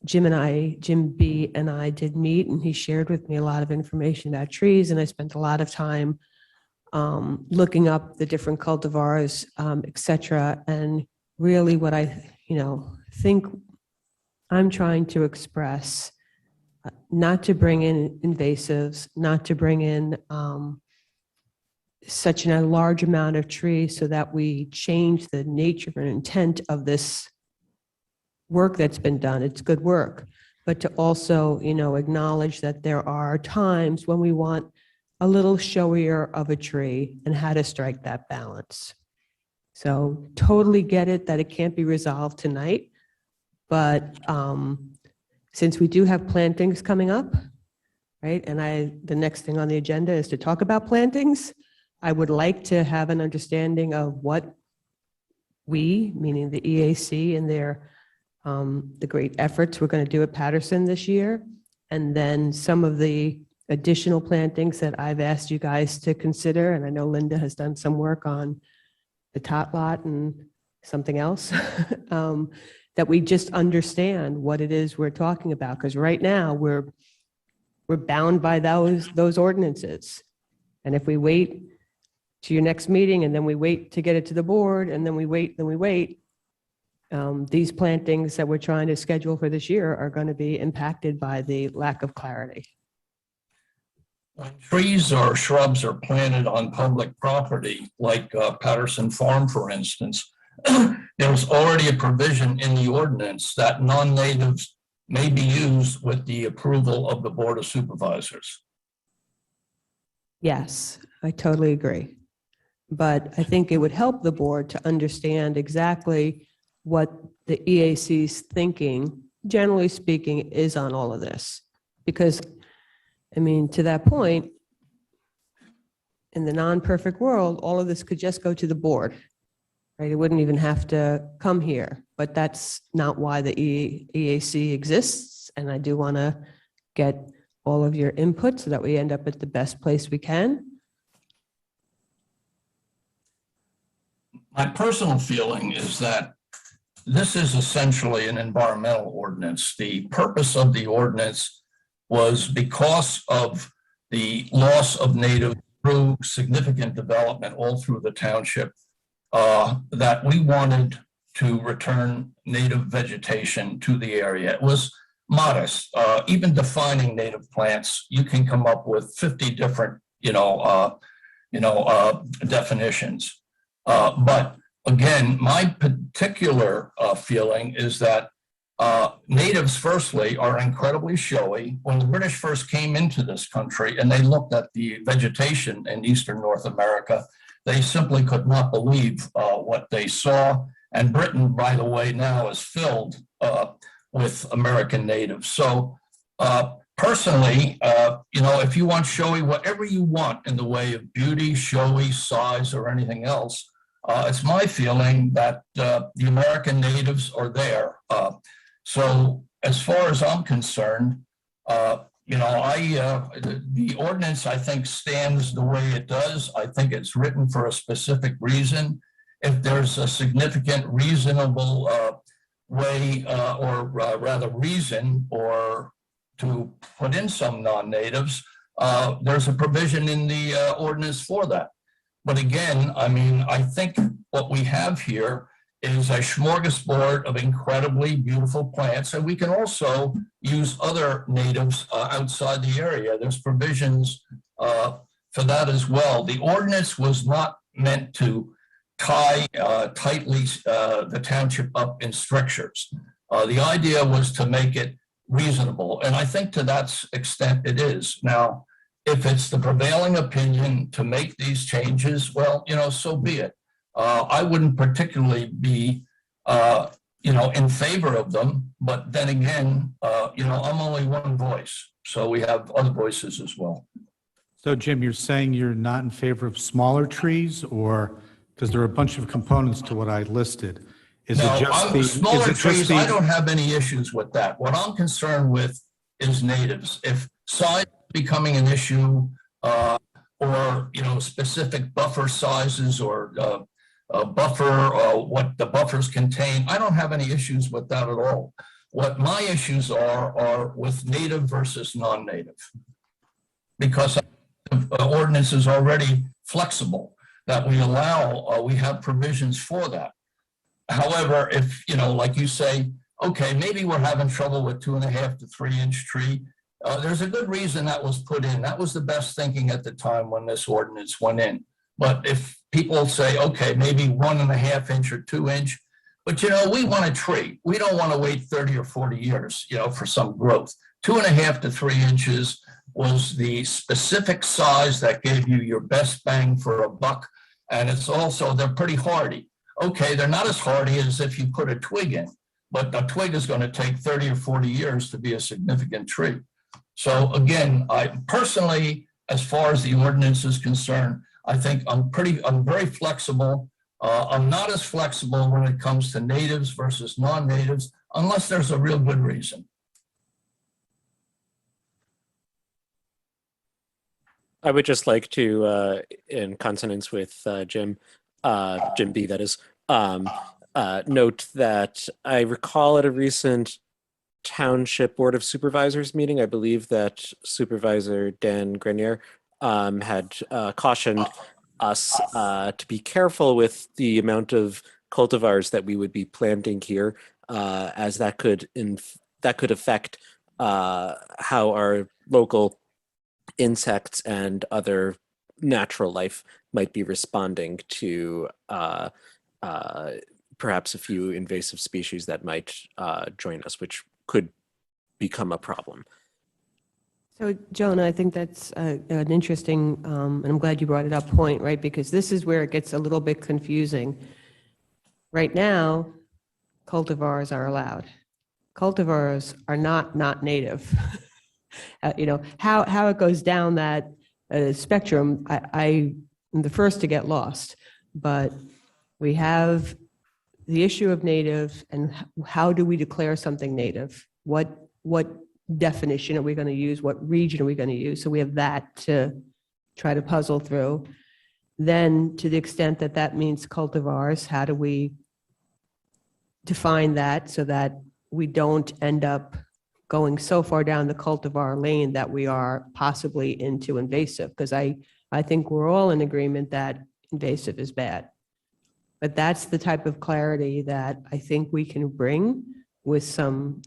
Jim B. and I did meet, and he shared with me a lot of information about trees, and I spent a lot of time looking up the different cultivars, et cetera. And really what I, think I'm trying to express, not to bring in invasives, not to bring in such a large amount of trees so that we change the nature and intent of this work that's been done. It's good work, but to also, acknowledge that there are times when we want a little showier of a tree and how to strike that balance. So totally get it that it can't be resolved tonight, but since we do have plantings coming up, right? And the next thing on the agenda is to talk about plantings. I would like to have an understanding of what we, meaning the EAC and their the great efforts we're going to do at Patterson this year, and then some of the additional plantings that I've asked you guys to consider. And I know Linda has done some work on the tot lot and something else, that we just understand what it is we're talking about. Because right now we're bound by those ordinances. And if we wait to your next meeting and then we wait to get it to the board and then we wait, these plantings that we're trying to schedule for this year are going to be impacted by the lack of clarity. When trees or shrubs are planted on public property, like Patterson Farm, for instance, there was already a provision in the ordinance that non-natives may be used with the approval of the Board of Supervisors. Yes, I totally agree. But I think it would help the board to understand exactly what the EAC's thinking, generally speaking, is on all of this. Because, to that point, in the non-perfect world, all of this could just go to the board, right? It wouldn't even have to come here, but that's not why the EAC exists. And I do want to get all of your input so that we end up at the best place we can. My personal feeling is that this is essentially an environmental ordinance. The purpose of the ordinance was because of the loss of native through significant development all through the township, that we wanted to return native vegetation to the area. It was modest. Even defining native plants, you can come up with 50 different, definitions. But again, my particular feeling is that natives, firstly, are incredibly showy. When the British first came into this country and they looked at the vegetation in Eastern North America, they simply could not believe what they saw. And Britain, by the way, now is filled with American natives. So personally, if you want showy, whatever you want in the way of beauty, showy, size, or anything else, it's my feeling that the American natives are there. So as far as I'm concerned, the ordinance, I think, stands the way it does. I think it's written for a specific reason. If there's a significant, reasonable way, or rather reason, or to put in some non-natives, there's a provision in the ordinance for that. But again, I think what we have here is a smorgasbord of incredibly beautiful plants, and we can also use other natives outside the area. There's provisions for that as well. The ordinance was not meant to tie tightly the township up in strictures. The idea was to make it reasonable, and I think to that extent it is. Now, if it's the prevailing opinion to make these changes, well, so be it. I wouldn't particularly be, in favor of them, but then again, I'm only one voice, so we have other voices as well. So Jim, you're saying you're not in favor of smaller trees, or, because there are a bunch of components to what I listed. Is No, it just the smaller is it just trees, the, I don't have any issues with that. What I'm concerned with is natives. If size is becoming an issue, or, specific buffer sizes or buffer, what the buffers contain, I don't have any issues with that at all. What my issues are with native versus non-native. Because the ordinance is already flexible, that we allow, we have provisions for that. However, if, like you say, okay, maybe we're having trouble with 2.5 to 3 inch tree. There's a good reason that was put in. That was the best thinking at the time when this ordinance went in. But if people say, okay, maybe 1.5 inch or 2 inch, but we want a tree. We don't want to wait 30 or 40 years, for some growth. 2.5 to 3 inches was the specific size that gave you your best bang for a buck. And it's also, they're pretty hardy. Okay, they're not as hardy as if you put a twig in, but a twig is going to take 30 or 40 years to be a significant tree. So again, I personally, as far as the ordinance is concerned, I think I'm very flexible. I'm not as flexible when it comes to natives versus non-natives, unless there's a real good reason. I would just like to, in consonance with Jim B, that is, note that I recall at a recent Township Board of Supervisors meeting, I believe that Supervisor Dan Grenier had cautioned us to be careful with the amount of cultivars that we would be planting here, as that could affect how our local insects and other natural life might be responding to perhaps a few invasive species that might join us, which could become a problem. So, Jonah, I think that's an interesting, and I'm glad you brought it up, point, right? Because this is where it gets a little bit confusing. Right now, cultivars are allowed. Cultivars are not native. How it goes down that spectrum, I'm the first to get lost. But we have the issue of native, and how do we declare something native? What definition are we going to use? What region are we going to use? So we have that to try to puzzle through. Then, to the extent that that means cultivars, how do we define that so that we don't end up going so far down the cultivar lane that we are possibly into invasive? Because I think we're all in agreement that invasive is bad. But that's the type of clarity that I think we can bring with some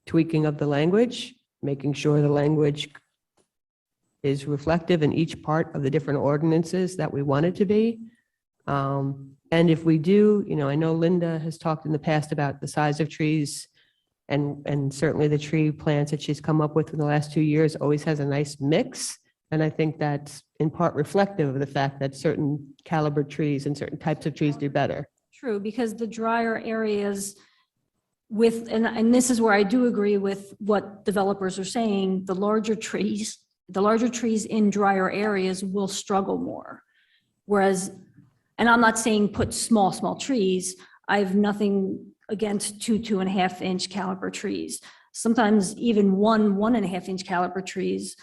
tweaking of the language, making sure the language is reflective in each part of the different ordinances that we want it to be. And if we do, I know Linda has talked in the past about the size of trees, and certainly the tree plants that she's come up with in the last 2 years always has a nice mix. And I think that's in part reflective of the fact that certain caliber trees and certain types of trees do better. True, because the drier areas and this is where I do agree with what developers are saying, the larger trees in drier areas will struggle more. Whereas, and I'm not saying put small trees, I have nothing against 2.5 inch caliber trees. Sometimes even 1.5 inch caliber trees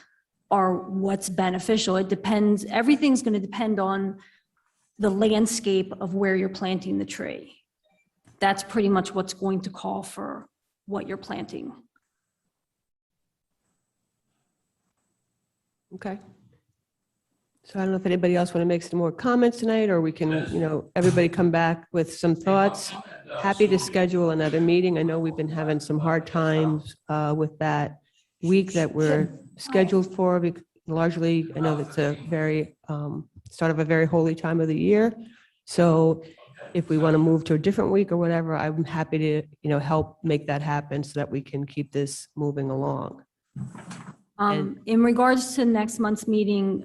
are what's beneficial. It depends, everything's going to depend on the landscape of where you're planting the tree. That's pretty much what's going to call for what you're planting. Okay. So I don't know if anybody else want to make some more comments tonight, or we can, everybody come back with some thoughts. Happy to schedule another meeting. I know we've been having some hard times with that week that we're scheduled for. Largely, I know that's a very start of a very holy time of the year. So if we want to move to a different week or whatever, I'm happy to, help make that happen so that we can keep this moving along. In regards to next month's meeting,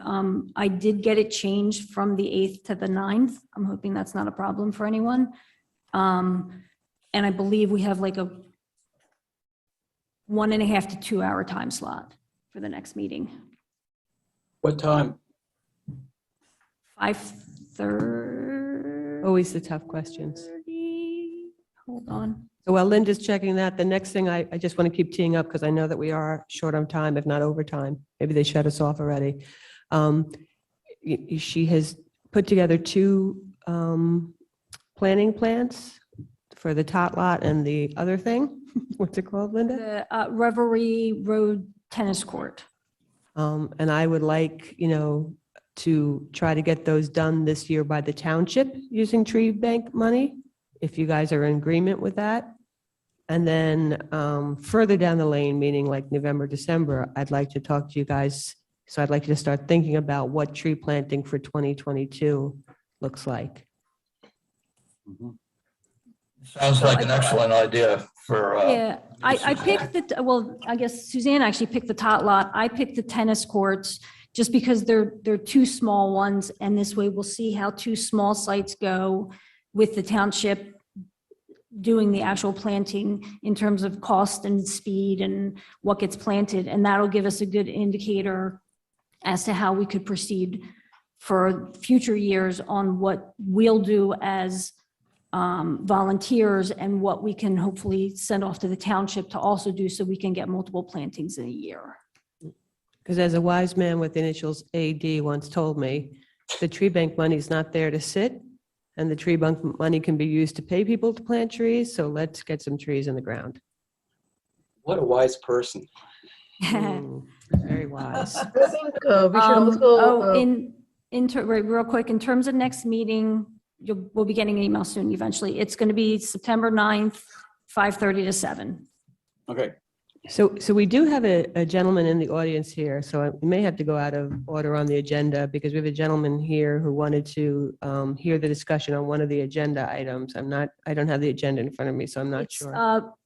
I did get it changed from the 8th to the 9th. I'm hoping that's not a problem for anyone. And I believe we have like a 1.5 to 2 hour time slot for the next meeting. What time? 5:30. Always the tough questions. Hold on. So while Linda's checking that, the next thing I just want to keep teeing up because I know that we are short on time, if not overtime. Maybe they shut us off already. She has put together 2 planning plans for the tot lot and the other thing. What's it called, Linda? The Reverie Road Tennis Court. And I would like, to try to get those done this year by the township using tree bank money, if you guys are in agreement with that. And then further down the lane, meaning like November, December, I'd like to talk to you guys. So I'd like you to start thinking about what tree planting for 2022 looks like. Sounds like an excellent idea for. Yeah, I picked I guess Suzanne actually picked the tot lot. I picked the tennis courts just because they're 2 small ones. And this way we'll see how 2 small sites go with the township doing the actual planting in terms of cost and speed and what gets planted. And that'll give us a good indicator as to how we could proceed for future years on what we'll do as volunteers and what we can hopefully send off to the township to also do so we can get multiple plantings in a year. Because as a wise man with initials AD once told me, the tree bank money is not there to sit, and the tree bank money can be used to pay people to plant trees. So let's get some trees in the ground. What a wise person. Very wise. I think we should also. Real quick, in terms of next meeting, we'll be getting an email soon eventually. It's going to be September 9th, 5:30 to 7. Okay. So we do have a gentleman in the audience here, so we may have to go out of order on the agenda because we have a gentleman here who wanted to hear the discussion on one of the agenda items. I don't have the agenda in front of me, so I'm not sure.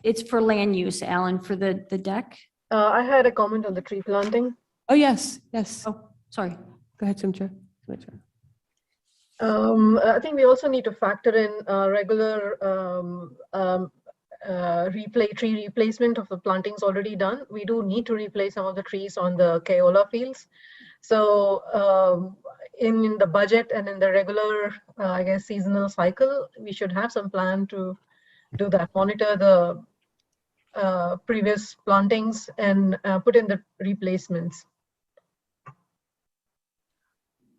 It's for land use, Alan, for the deck. I had a comment on the tree planting. Oh, yes. Oh, sorry. Go ahead, Simcha. I think we also need to factor in regular tree replacement of the plantings already done. We do need to replace some of the trees on the Kaola fields. So in the budget and in the regular, I guess, seasonal cycle, we should have some plan to do that, monitor the previous plantings and put in the replacements.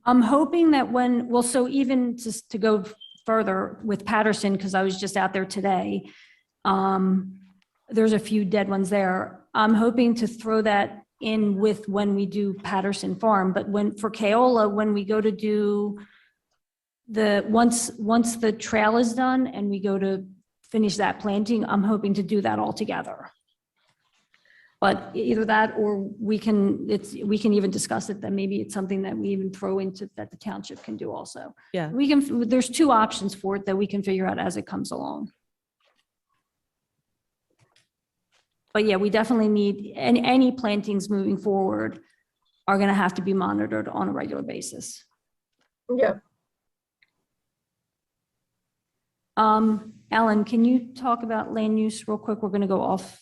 I'm hoping that so even just to go further with Patterson, because I was just out there today, there's a few dead ones there. I'm hoping to throw that in with when we do Patterson Farm, but for Kaola, when we go to do once the trail is done and we go to finish that planting, I'm hoping to do that all together. But either that or we can even discuss it, that maybe it's something that we even throw into that the township can do also. Yeah. There's 2 options for it that we can figure out as it comes along. But yeah, we definitely need, any plantings moving forward are going to have to be monitored on a regular basis. Yeah. Alan, can you talk about land use real quick? We're going to go off.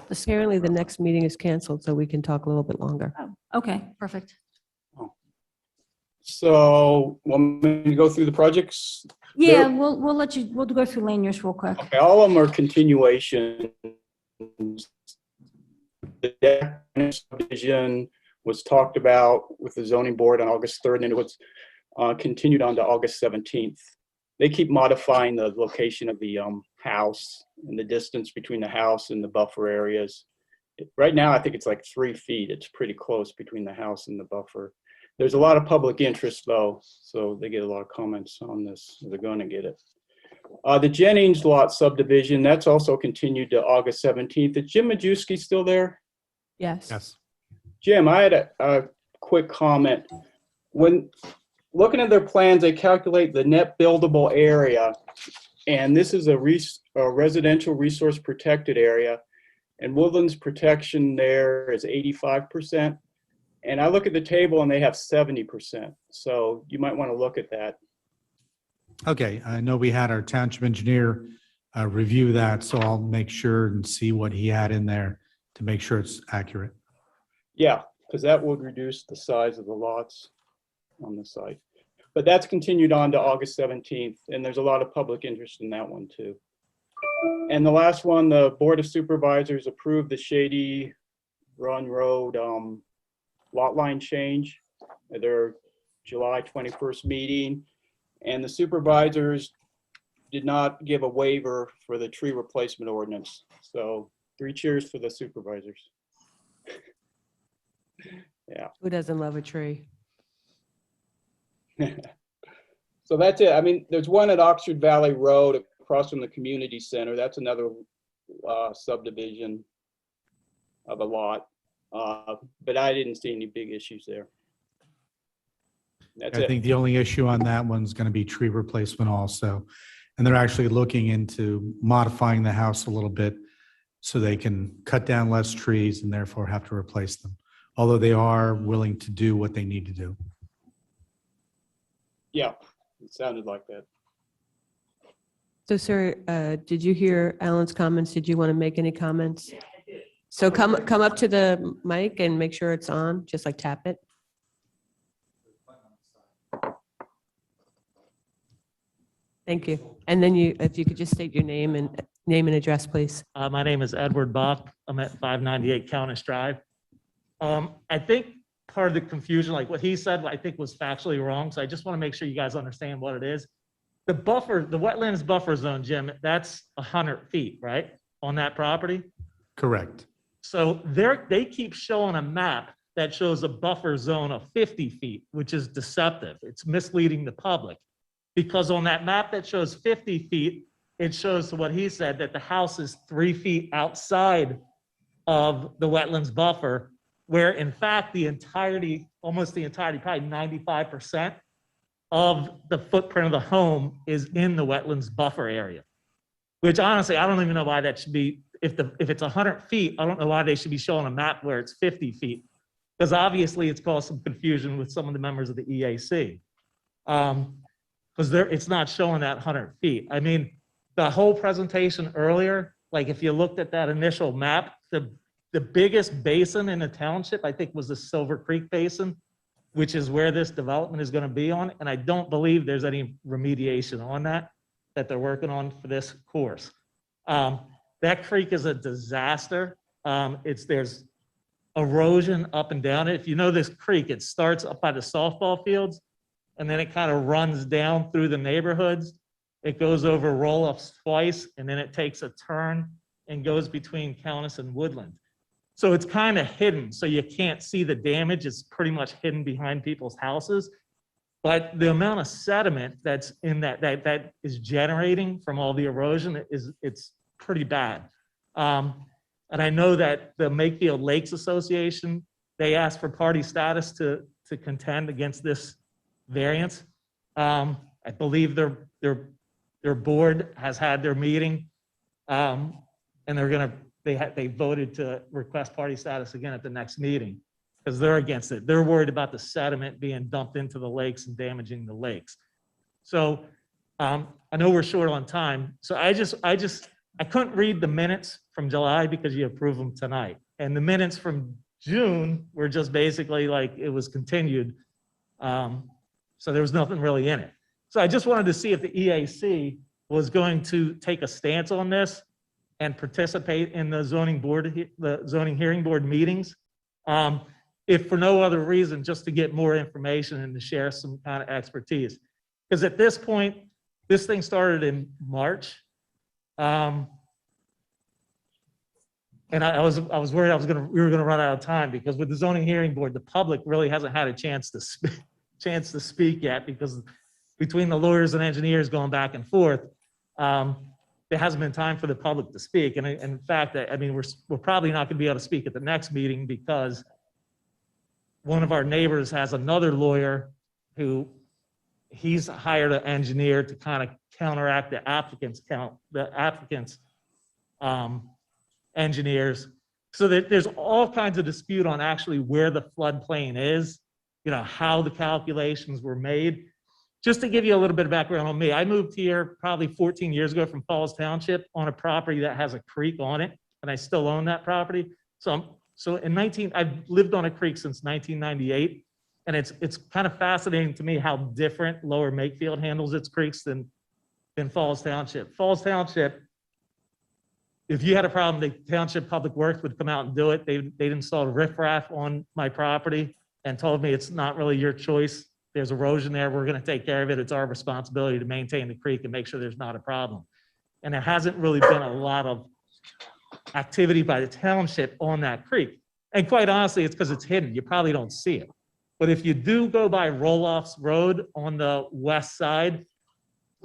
Apparently the next meeting is canceled, so we can talk a little bit longer. Oh, okay, perfect. So want me to go through the projects? Yeah, we'll go through land use real quick. Okay, all of them are continuations. The deck subdivision was talked about with the zoning board on August 3rd, and it was continued on to August 17th. They keep modifying the location of the house and the distance between the house and the buffer areas. Right now, I think it's like 3 feet. It's pretty close between the house and the buffer. There's a lot of public interest though, so they get a lot of comments on this. They're going to get it. The Jennings lot subdivision, that's also continued to August 17th. Is Jim Majewski still there? Yes. Jim, I had a quick comment. When looking at their plans, they calculate the net buildable area, and this is a residential resource protected area, and woodlands protection there is 85%. And I look at the table and they have 70%. So you might want to look at that. Okay, I know we had our township engineer review that, so I'll make sure and see what he had in there to make sure it's accurate. Yeah, because that would reduce the size of the lots on the site. But that's continued on to August 17th, and there's a lot of public interest in that one too. And the last one, the Board of Supervisors approved the Shady Run Road lot line change at their July 21st meeting. And the supervisors did not give a waiver for the tree replacement ordinance. So 3 cheers for the supervisors. Yeah. Who doesn't love a tree? So that's it. I mean, there's one at Oxford Valley Road across from the community center. That's another subdivision of a lot. But I didn't see any big issues there. That's I it. think the only issue on that one's going to be tree replacement also. And they're actually looking into modifying the house a little bit so they can cut down less trees and therefore have to replace them. Although they are willing to do what they need to do. Yeah, it sounded like that. So, sir, did you hear Alan's comments? Did you want to make any comments? So come up to the mic and make sure it's on, just like tap it. Thank you. And then if you could just state your name and address, please. My name is Edward Bach. I'm at 598 Countess Drive. I think part of the confusion, like what he said, I think was factually wrong. So I just want to make sure you guys understand what it is. The wetlands buffer zone, Jim, that's 100 feet, right? On that property? Correct. So they keep showing a map that shows a buffer zone of 50 feet, which is deceptive. It's misleading the public. Because on that map that shows 50 feet, it shows what he said, that the house is 3 feet outside of the wetlands buffer, where in fact almost the entirety, probably 95% of the footprint of the home is in the wetlands buffer area. Which honestly, I don't even know why that should be, if it's 100 feet, I don't know why they should be showing a map where it's 50 feet. Because obviously it's caused some confusion with some of the members of the EAC. Because it's not showing that 100 feet. I mean, the whole presentation earlier, like if you looked at that initial map, the biggest basin in the township, I think, was the Silver Creek Basin, which is where this development is going to be on. And I don't believe there's any remediation on that they're working on for this course. That creek is a disaster. There's erosion up and down it. If you know this creek, it starts up by the softball fields, and then it kind of runs down through the neighborhoods. It goes over roll-offs twice, and then it takes a turn and goes between Countess and Woodland. So it's kind of hidden, so you can't see the damage. It's pretty much hidden behind people's houses. But the amount of sediment that's in that is generating from all the erosion it's pretty bad. And I know that the Makefield Lakes Association, they asked for party status to contend against this variance. I believe their board has had their meeting, and they voted to request party status again at the next meeting because they're against it. They're worried about the sediment being dumped into the lakes and damaging the lakes. So I know we're short on time. So I couldn't read the minutes from July because you approved them tonight. And the minutes from June were just basically like it was continued. So there was nothing really in it. So I just wanted to see if the EAC was going to take a stance on this and participate in the zoning hearing board meetings. If for no other reason, just to get more information and to share some kind of expertise. Because at this point, this thing started in March. And I was worried we were gonna run out of time because with the zoning hearing board, the public really hasn't had a chance to speak yet because between the lawyers and engineers going back and forth, there hasn't been time for the public to speak. And in fact, I mean, we're probably not gonna be able to speak at the next meeting because one of our neighbors has another lawyer who he's hired an engineer to kind of counteract the applicants engineers. So that there's all kinds of dispute on actually where the floodplain is, how the calculations were made. Just to give you a little bit of background on me, I moved here probably 14 years ago from Falls Township on a property that has a creek on it, and I still own that property. So I've lived on a creek since 1998, and it's kind of fascinating to me how different Lower Makefield handles its creeks than Falls Township. Falls Township, if you had a problem, the Township Public Works would come out and do it. They'd install riprap on my property and told me it's not really your choice. There's erosion there. We're going to take care of it. It's our responsibility to maintain the creek and make sure there's not a problem. And there hasn't really been a lot of activity by the township on that creek. And quite honestly, it's because it's hidden. You probably don't see it. But if you do go by Roloff's Road on the west side,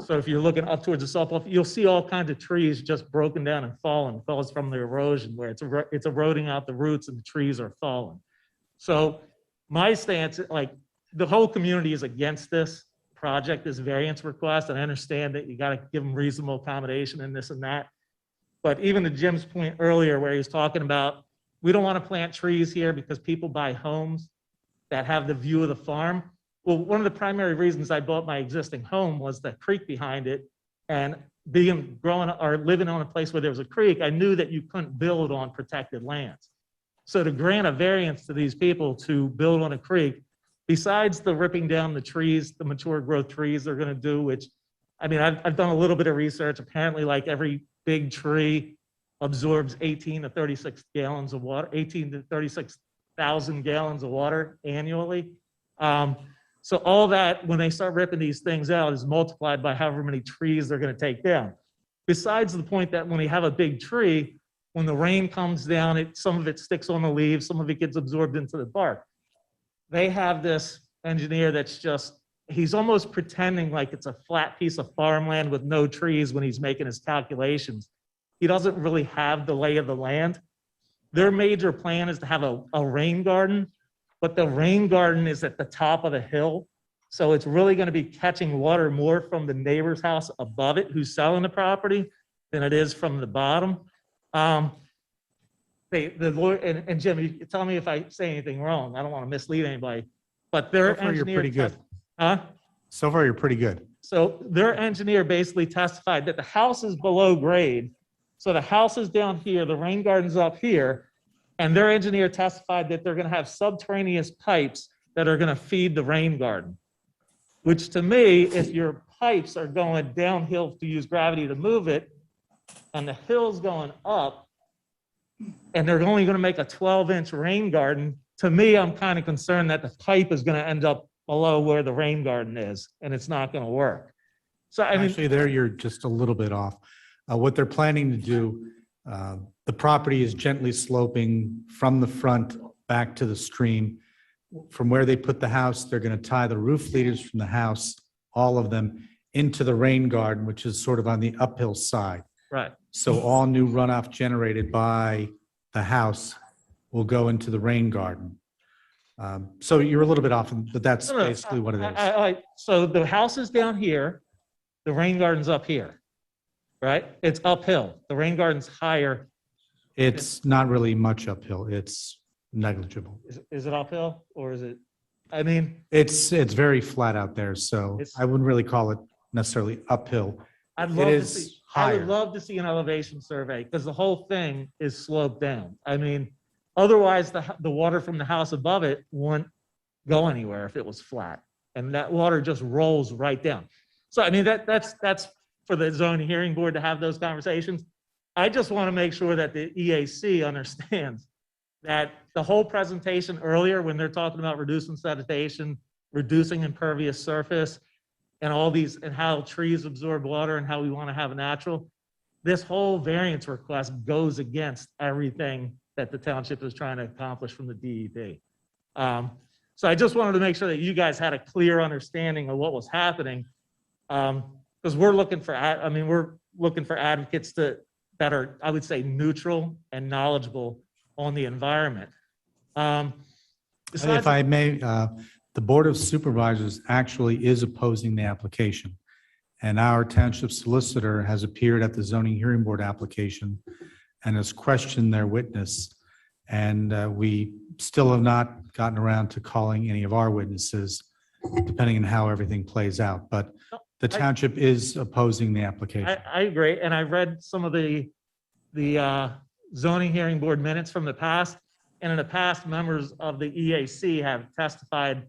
so if you're looking up towards the softball, you'll see all kinds of trees just broken down and fallen. It falls from the erosion where it's eroding out the roots and the trees are falling. So my stance, like, the whole community is against this project, this variance request, and I understand that you got to give them reasonable accommodation and this and that. But even to Jim's point earlier, where he was talking about, we don't want to plant trees here because people buy homes that have the view of the farm. Well, one of the primary reasons I bought my existing home was the creek behind it, and living on a place where there was a creek, I knew that you couldn't build on protected lands. So to grant a variance to these people to build on a creek, besides the ripping down the trees, the mature growth trees they're going to do, which, I mean, I've done a little bit of research. Apparently, like, every big tree absorbs 18 to 36 gallons of water, 18 to 36,000 gallons of water annually. So all that, when they start ripping these things out, is multiplied by however many trees they're going to take down. Besides the point that when you have a big tree, when the rain comes down, some of it sticks on the leaves, some of it gets absorbed into the bark. They have this engineer that's he's almost pretending like it's a flat piece of farmland with no trees when he's making his calculations. He doesn't really have the lay of the land. Their major plan is to have a rain garden, but the rain garden is at the top of the hill. So it's really going to be catching water more from the neighbor's house above it who's selling the property than it is from the bottom. The lawyer, and Jim, you tell me if I say anything wrong. I don't want to mislead anybody, but their So far, you're engineer, pretty good. huh? So far, you're pretty good. So their engineer basically testified that the house is below grade. So the house is down here, the rain garden's up here, and their engineer testified that they're going to have subterraneous pipes that are going to feed the rain garden. Which to me, if your pipes are going downhill to use gravity to move it, and the hill's going up, and they're only going to make a 12-inch rain garden, to me, I'm kind of concerned that the pipe is going to end up below where the rain garden is, and it's not going to work. So I mean, Actually, there you're just a little bit off. What they're planning to do, the property is gently sloping from the front back to the stream. From where they put the house, they're going to tie the roof leaders from the house, all of them, into the rain garden, which is sort of on the uphill side. right. So all new runoff generated by the house will go into the rain garden. So you're a little bit off, but that's No, no, basically what it is. So the house is down here, the rain garden's up here, right? It's uphill. The rain garden's higher. It's not really much uphill. It's negligible. Is it uphill or is it, I mean, It's very flat out there, so It's- I wouldn't really call it necessarily uphill. I'd It love to is see, I would higher. love to see an elevation survey because the whole thing is sloped down. I mean, otherwise the water from the house above it wouldn't go anywhere if it was flat, and that water just rolls right down. So I mean, that's for the zoning hearing board to have those conversations. I just want to make sure that the EAC understands that the whole presentation earlier, when they're talking about reducing sedimentation, reducing impervious surface, and all these, and how trees absorb water and how we want to have a natural, this whole variance request goes against everything that the township is trying to accomplish from the DEP. So I just wanted to make sure that you guys had a clear understanding of what was happening. Because we're looking for, advocates that are, I would say, neutral and knowledgeable on the environment. If I may, The Board of Supervisors actually is opposing the application. And our township solicitor has appeared at the zoning hearing board application and has questioned their witness. And we still have not gotten around to calling any of our witnesses, depending on how everything plays out. But the township is opposing the application. I agree, and I read some of the zoning hearing board minutes from the past, and in the past, members of the EAC have testified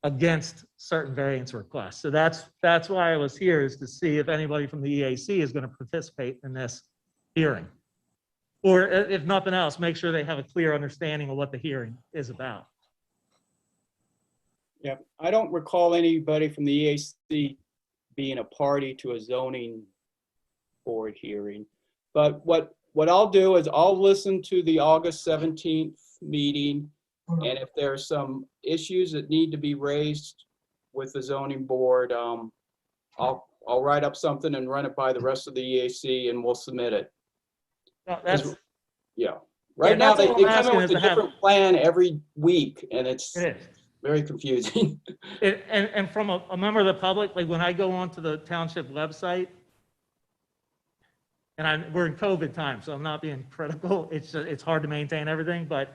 against certain variance requests. So that's why I was here, is to see if anybody from the EAC is going to participate in this hearing. Or if nothing else, make sure they have a clear understanding of what the hearing is about. Yeah, I don't recall anybody from the EAC being a party to a zoning board hearing. But what I'll do is I'll listen to the August 17th meeting, and if there's some issues that need to be raised with the zoning board, I'll write up something and run it by the rest of the EAC, and we'll submit it. No, that's, Yeah. Right now, that's they all come I'm asking in is with a to have- different plan every week, and it's it is. very confusing. And from a member of the public, like when I go onto the township website, and we're in COVID time, so I'm not being critical. It's hard to maintain everything, but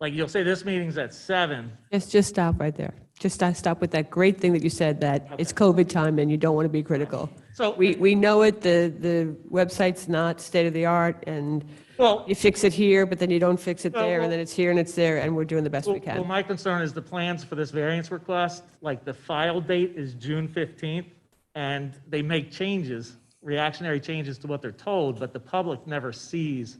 like you'll say this meeting's at 7. Just stop right there. Just stop with that great thing that you said, that it's COVID time and you don't want to be critical. So We know it, the website's not state of the art, and well, you fix it here, but then you don't fix it Well, there, well- and then it's here and it's there, and we're doing the best we well, can. my concern is the plans for this variance request, like the file date is June 15th, and they make changes, reactionary changes to what they're told, but the public never sees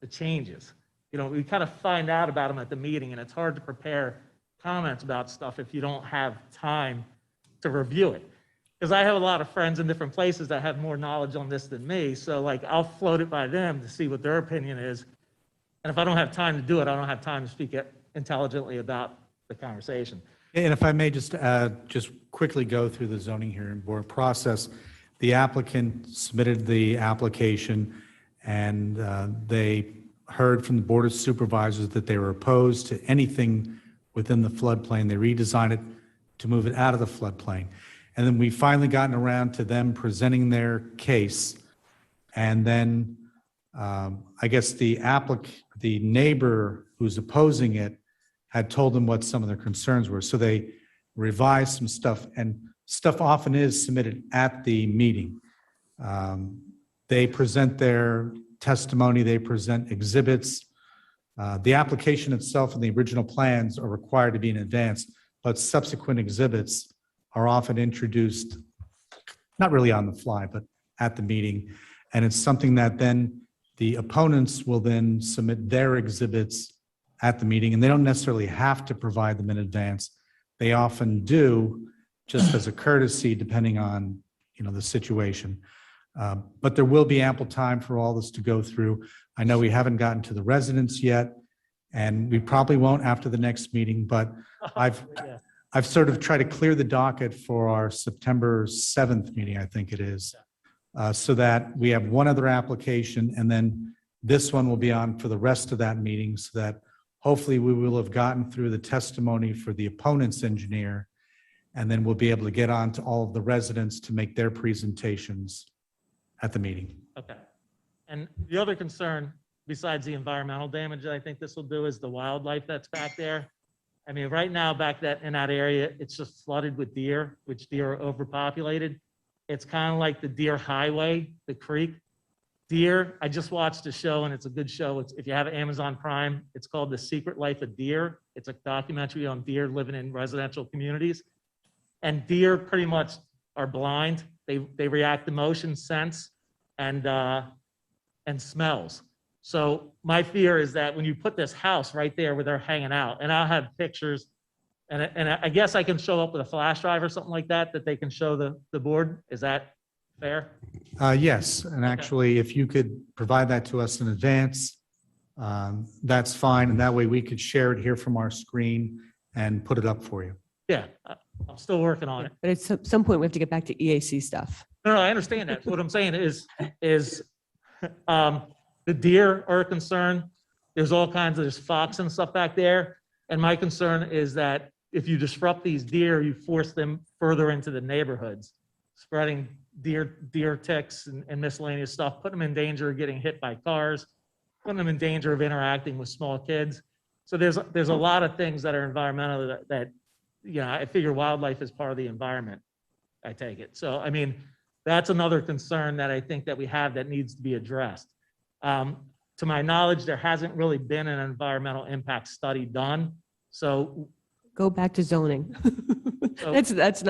the changes. You know, we kind of find out about them at the meeting, and it's hard to prepare comments about stuff if you don't have time to review it. Because I have a lot of friends in different places that have more knowledge on this than me, so like I'll float it by them to see what their opinion is. And if I don't have time to do it, I don't have time to speak intelligently about the conversation. And if I may just quickly go through the zoning hearing board process. The applicant submitted the application, and they heard from the Board of Supervisors that they were opposed to anything within the floodplain. They redesigned it to move it out of the floodplain. And then we finally gotten around to them presenting their case. And then I guess the neighbor who's opposing it had told them what some of their concerns were. So they revised some stuff, and stuff often is submitted at the meeting. They present their testimony, they present exhibits. The application itself and the original plans are required to be in advance, but subsequent exhibits are often introduced, not really on the fly, but at the meeting. And it's something that then the opponents will then submit their exhibits at the meeting, and they don't necessarily have to provide them in advance. They often do, just as a courtesy, depending on, the situation. But there will be ample time for all this to go through. I know we haven't gotten to the residents yet, and we probably won't after the next meeting, but I've sort of tried to clear the docket for our September 7th meeting, I think it is, so that we have one other application, and then this one will be on for the rest of that meeting, so that hopefully we will have gotten through the testimony for the opponent's engineer, and then we'll be able to get on to all of the residents to make their presentations at the meeting. Okay. And the other concern, besides the environmental damage that I think this will do, is the wildlife that's back there. I mean, right now in that area, it's just flooded with deer, which deer are overpopulated. It's kind of like the Deer Highway, the creek. Deer, I just watched a show, and it's a good show. If you have Amazon Prime, it's called The Secret Life of Deer. It's a documentary on deer living in residential communities. And deer pretty much are blind. They react to motion, sense, and smells. So my fear is that when you put this house right there where they're hanging out, and I'll have pictures, and I guess I can show up with a flash drive or something like that they can show the board. Is that fair? Yes, and actually, if you could provide that to us in advance, that's fine, and that way we could share it here from our screen and put it up for you. Yeah, I'm still working on it. But at some point, we have to get back to EAC stuff. No, I understand that. What I'm saying is the deer are a concern. There's all kinds of, there's fox and stuff back there. And my concern is that if you disrupt these deer, you force them further into the neighborhoods, spreading deer ticks and miscellaneous stuff, putting them in danger of getting hit by cars, putting them in danger of interacting with small kids. So there's a lot of things that are environmental that I figure wildlife is part of the environment, I take it. So, I mean, that's another concern that I think that we have that needs to be addressed. To my knowledge, there hasn't really been an environmental impact study done. So Go back to zoning. So- That's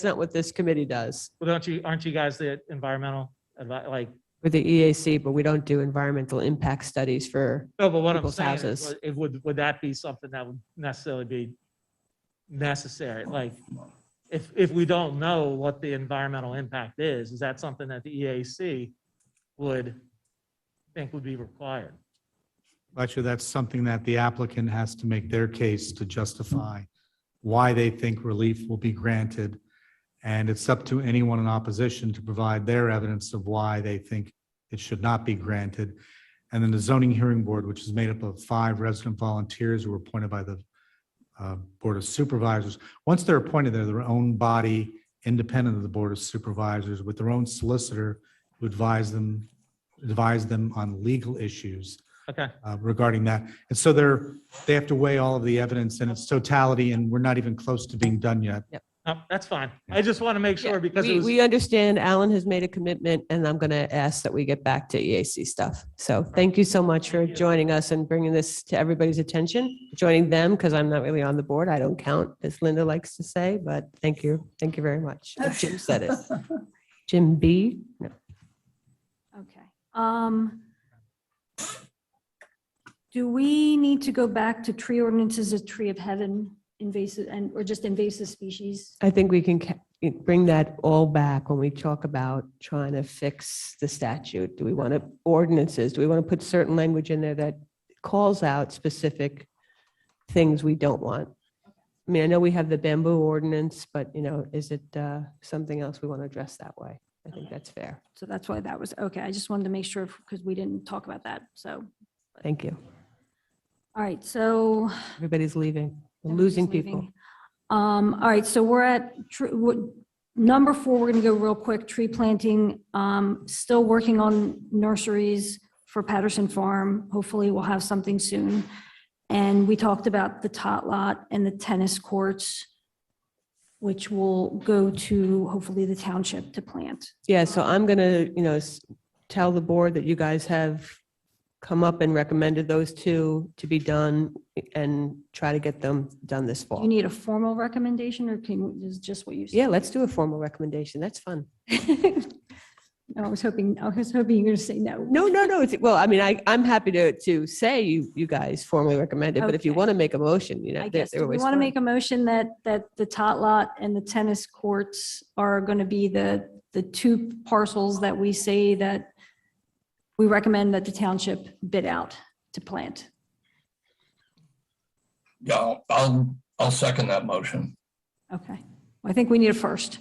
not what this committee does. well, aren't you guys the environmental, like, With the EAC, but we don't do environmental impact studies for, no, but what I'm People's saying houses. is, would that be something that would necessarily be necessary? Like, if we don't know what the environmental impact is that something that the EAC would think would be required? Actually, that's something that the applicant has to make their case to justify why they think relief will be granted. And it's up to anyone in opposition to provide their evidence of why they think it should not be granted. And then the zoning hearing board, which is made up of 5 resident volunteers who were appointed by the Board of Supervisors. Once they're appointed, they're their own body, independent of the Board of Supervisors, with their own solicitor who advise them on legal issues Okay, regarding that. And so they have to weigh all of the evidence in its totality, and we're not even close to being done yet. no, that's fine. I just want to make sure because it was. we understand Alan has made a commitment, and I'm going to ask that we get back to EAC stuff. So thank you so much for joining us and bringing this to everybody's attention, joining them, because I'm not really on the board. I don't count, as Linda likes to say, but thank you. Thank you very much. Jim said it. Jim B? No. Okay. Do we need to go back to tree ordinances, a tree of heaven, invasive, or just invasive species? I think we can bring that all back when we talk about trying to fix the statute. Do we want to ordinances? Do we want to put certain language in there that calls out specific things we don't want? I mean, I know we have the bamboo ordinance, but is it something else we want to address that way? I think that's fair. So that's why that was, okay, I just wanted to make sure, because we didn't talk about that, so. Thank you. All right, so. Everybody's leaving. We're losing everybody's people. leaving. All right, so we're at number 4, we're gonna go real quick, tree planting. Still working on nurseries for Patterson Farm. Hopefully we'll have something soon. And we talked about the tot lot and the tennis courts, which will go to hopefully the township to plant. Yeah, so I'm going to, tell the board that you guys have come up and recommended those 2 to be done and try to get them done this You fall. need a formal recommendation, or is just what you said? Yeah, let's do a formal recommendation. That's fun. No, I was hoping you were going to say no. No. Well, I mean, I'm happy to say you guys formally recommend it, but if you Okay. want to make a motion, I guess, they're do we always want to fun. make a motion that the tot lot and the tennis courts are going to be the 2 parcels that we say that we recommend that the township bid out to plant? Yeah, I'll second that motion. Okay, well, I think we need a first.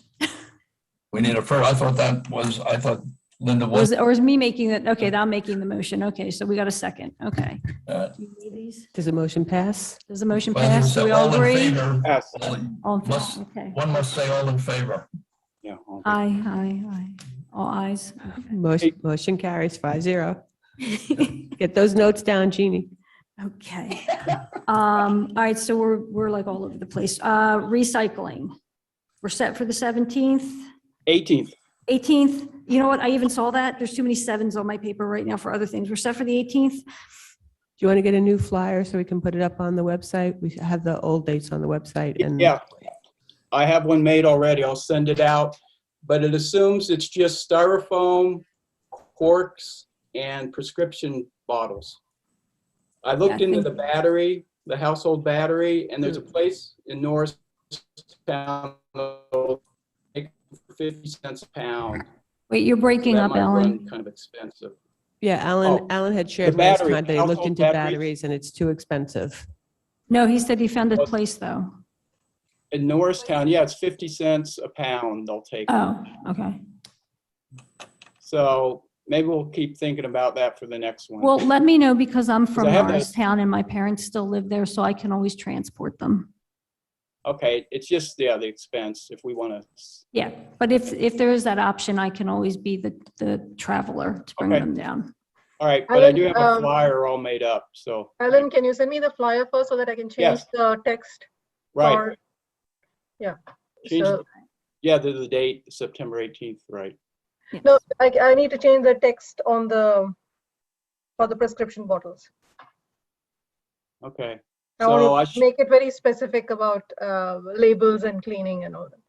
We need a first. I thought Linda was. Or is me making it? Okay, I'm making the motion. Okay, so we got a second. Okay. uh, Do you need these? Does the motion pass? Does the motion well, pass? Do we all in agree? favor. Yes. All in Must- favor? Okay. One must say all in favor. Yeah. Aye. All ayes. Motion carries 5-0. Get those notes down, Jeannie. Okay. All right, so we're like all over the place. Recycling. We're set for the 17th, 18th. 18th. You know what? I even saw that. There's too many 7s on my paper right now for other things. We're set for the 18th. Do you want to get a new flyer so we can put it up on the website? We have the old dates on the website. And Yeah, I have one made already. I'll send it out, but it assumes it's just styrofoam, corks, and prescription bottles. I looked Yeah, I into think- the battery, the household battery, and there's a place in Norristown that'll make 50 cents a pound. Wait, you're breaking That up, might run Ellen. kind of expensive. yeah, Oh, Alan had shared last battery, time that he looked household into batteries. batteries and it's too expensive. No, he said he found a Well- place though. In Norristown, yeah, it's 50 cents a pound they'll take. Oh, okay. So maybe we'll keep thinking about that for the next one. Well, let me know because I'm from I have that- Norristown and my parents still live there, so I can always transport them. Okay, it's just, yeah, the expense if we want to. Yeah, but if there is that option, I can always be the traveler to bring Okay. them down. All right, but I do have a Alan, flyer all made up, so. Alan, can you send me the flyer first so that I can change Yes. the text? Right, Or, yeah. change, So, yeah, the date, September 18th, right. no, I need to change the text on for the prescription bottles. Okay, I so want to make it very specific about labels and cleaning and all that.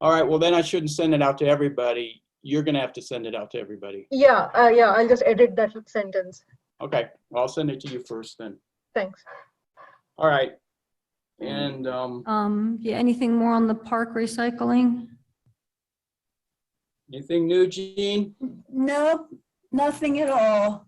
all right, well, then I shouldn't send it out to everybody. You're gonna have to send it out to everybody. Yeah, I'll just edit that sentence. Okay, well, I'll send it to you first then. Thanks. All right. And, Yeah, anything more on the park recycling? anything new, Gene? No, nothing at all.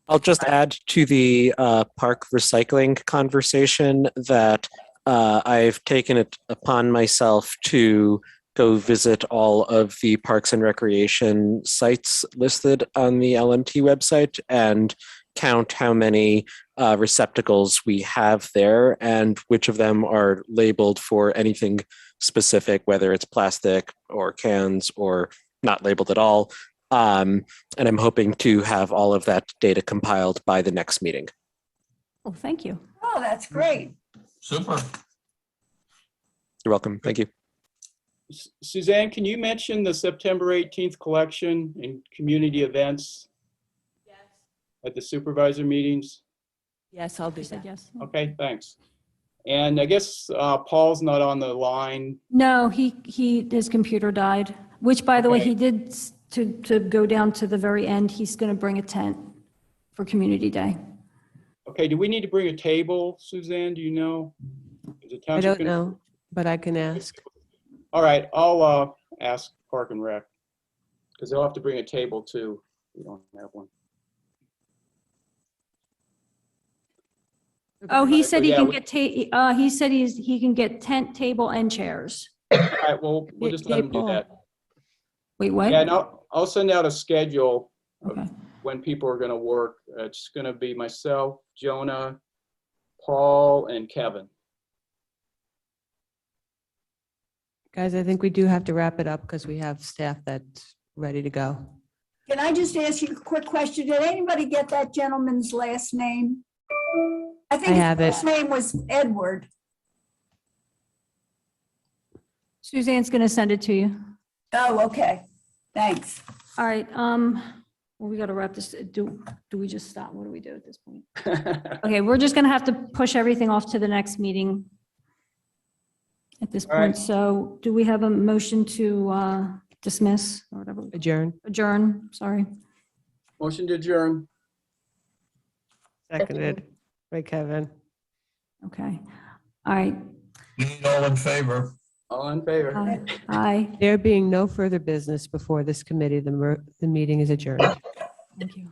I'll just add to the park recycling conversation that I've taken it upon myself to go visit all of the parks and recreation sites listed on the LMT website and count how many receptacles we have there and which of them are labeled for anything specific, whether it's plastic or cans or not labeled at all. And I'm hoping to have all of that data compiled by the next meeting. Oh, thank you. Oh, that's great. Super. You're welcome. Thank you. Suzanne, can you mention the September 18th collection and community events at the supervisor meetings? Yes, I'll do She said that. yes. Okay, thanks. And I guess Paul's not on the line. No, his computer died, which by the way, Okay. he did to go down to the very end. He's going to bring a tent for Community Day. Okay, do we need to bring a table, Suzanne? Do you know? Is the I township don't gonna- know, but I can ask. All right, I'll ask Park and Rec, because they'll have to bring a table too. We don't have one. Oh, he said he Yeah, can we- get, he said he can get tent, table, and chairs. All right, well, we'll just let them do Paul. that. Wait, what? Yeah, and I'll send out a schedule of Okay. when people are gonna work. It's gonna be myself, Jonah, Paul, and Kevin. Guys, I think we do have to wrap it up because we have staff that's ready to go. Can I just ask you a quick question? Did anybody get that gentleman's last name? I think I have it. his first name was Edward. Suzanne's going to send it to you. Oh, okay. Thanks. All right, well, we got to wrap this. Do we just stop? What do we do at this point? Okay, we're just going to have to push everything off to the next meeting at this All right. point. So do we have a motion to dismiss or whatever? Adjourn. Adjourn, sorry. Motion to adjourn. Seconded by Kevin. Okay. All right. Need all in favor? All in favor? Aye. There being no further business before this committee, the meeting is adjourned. Thank you.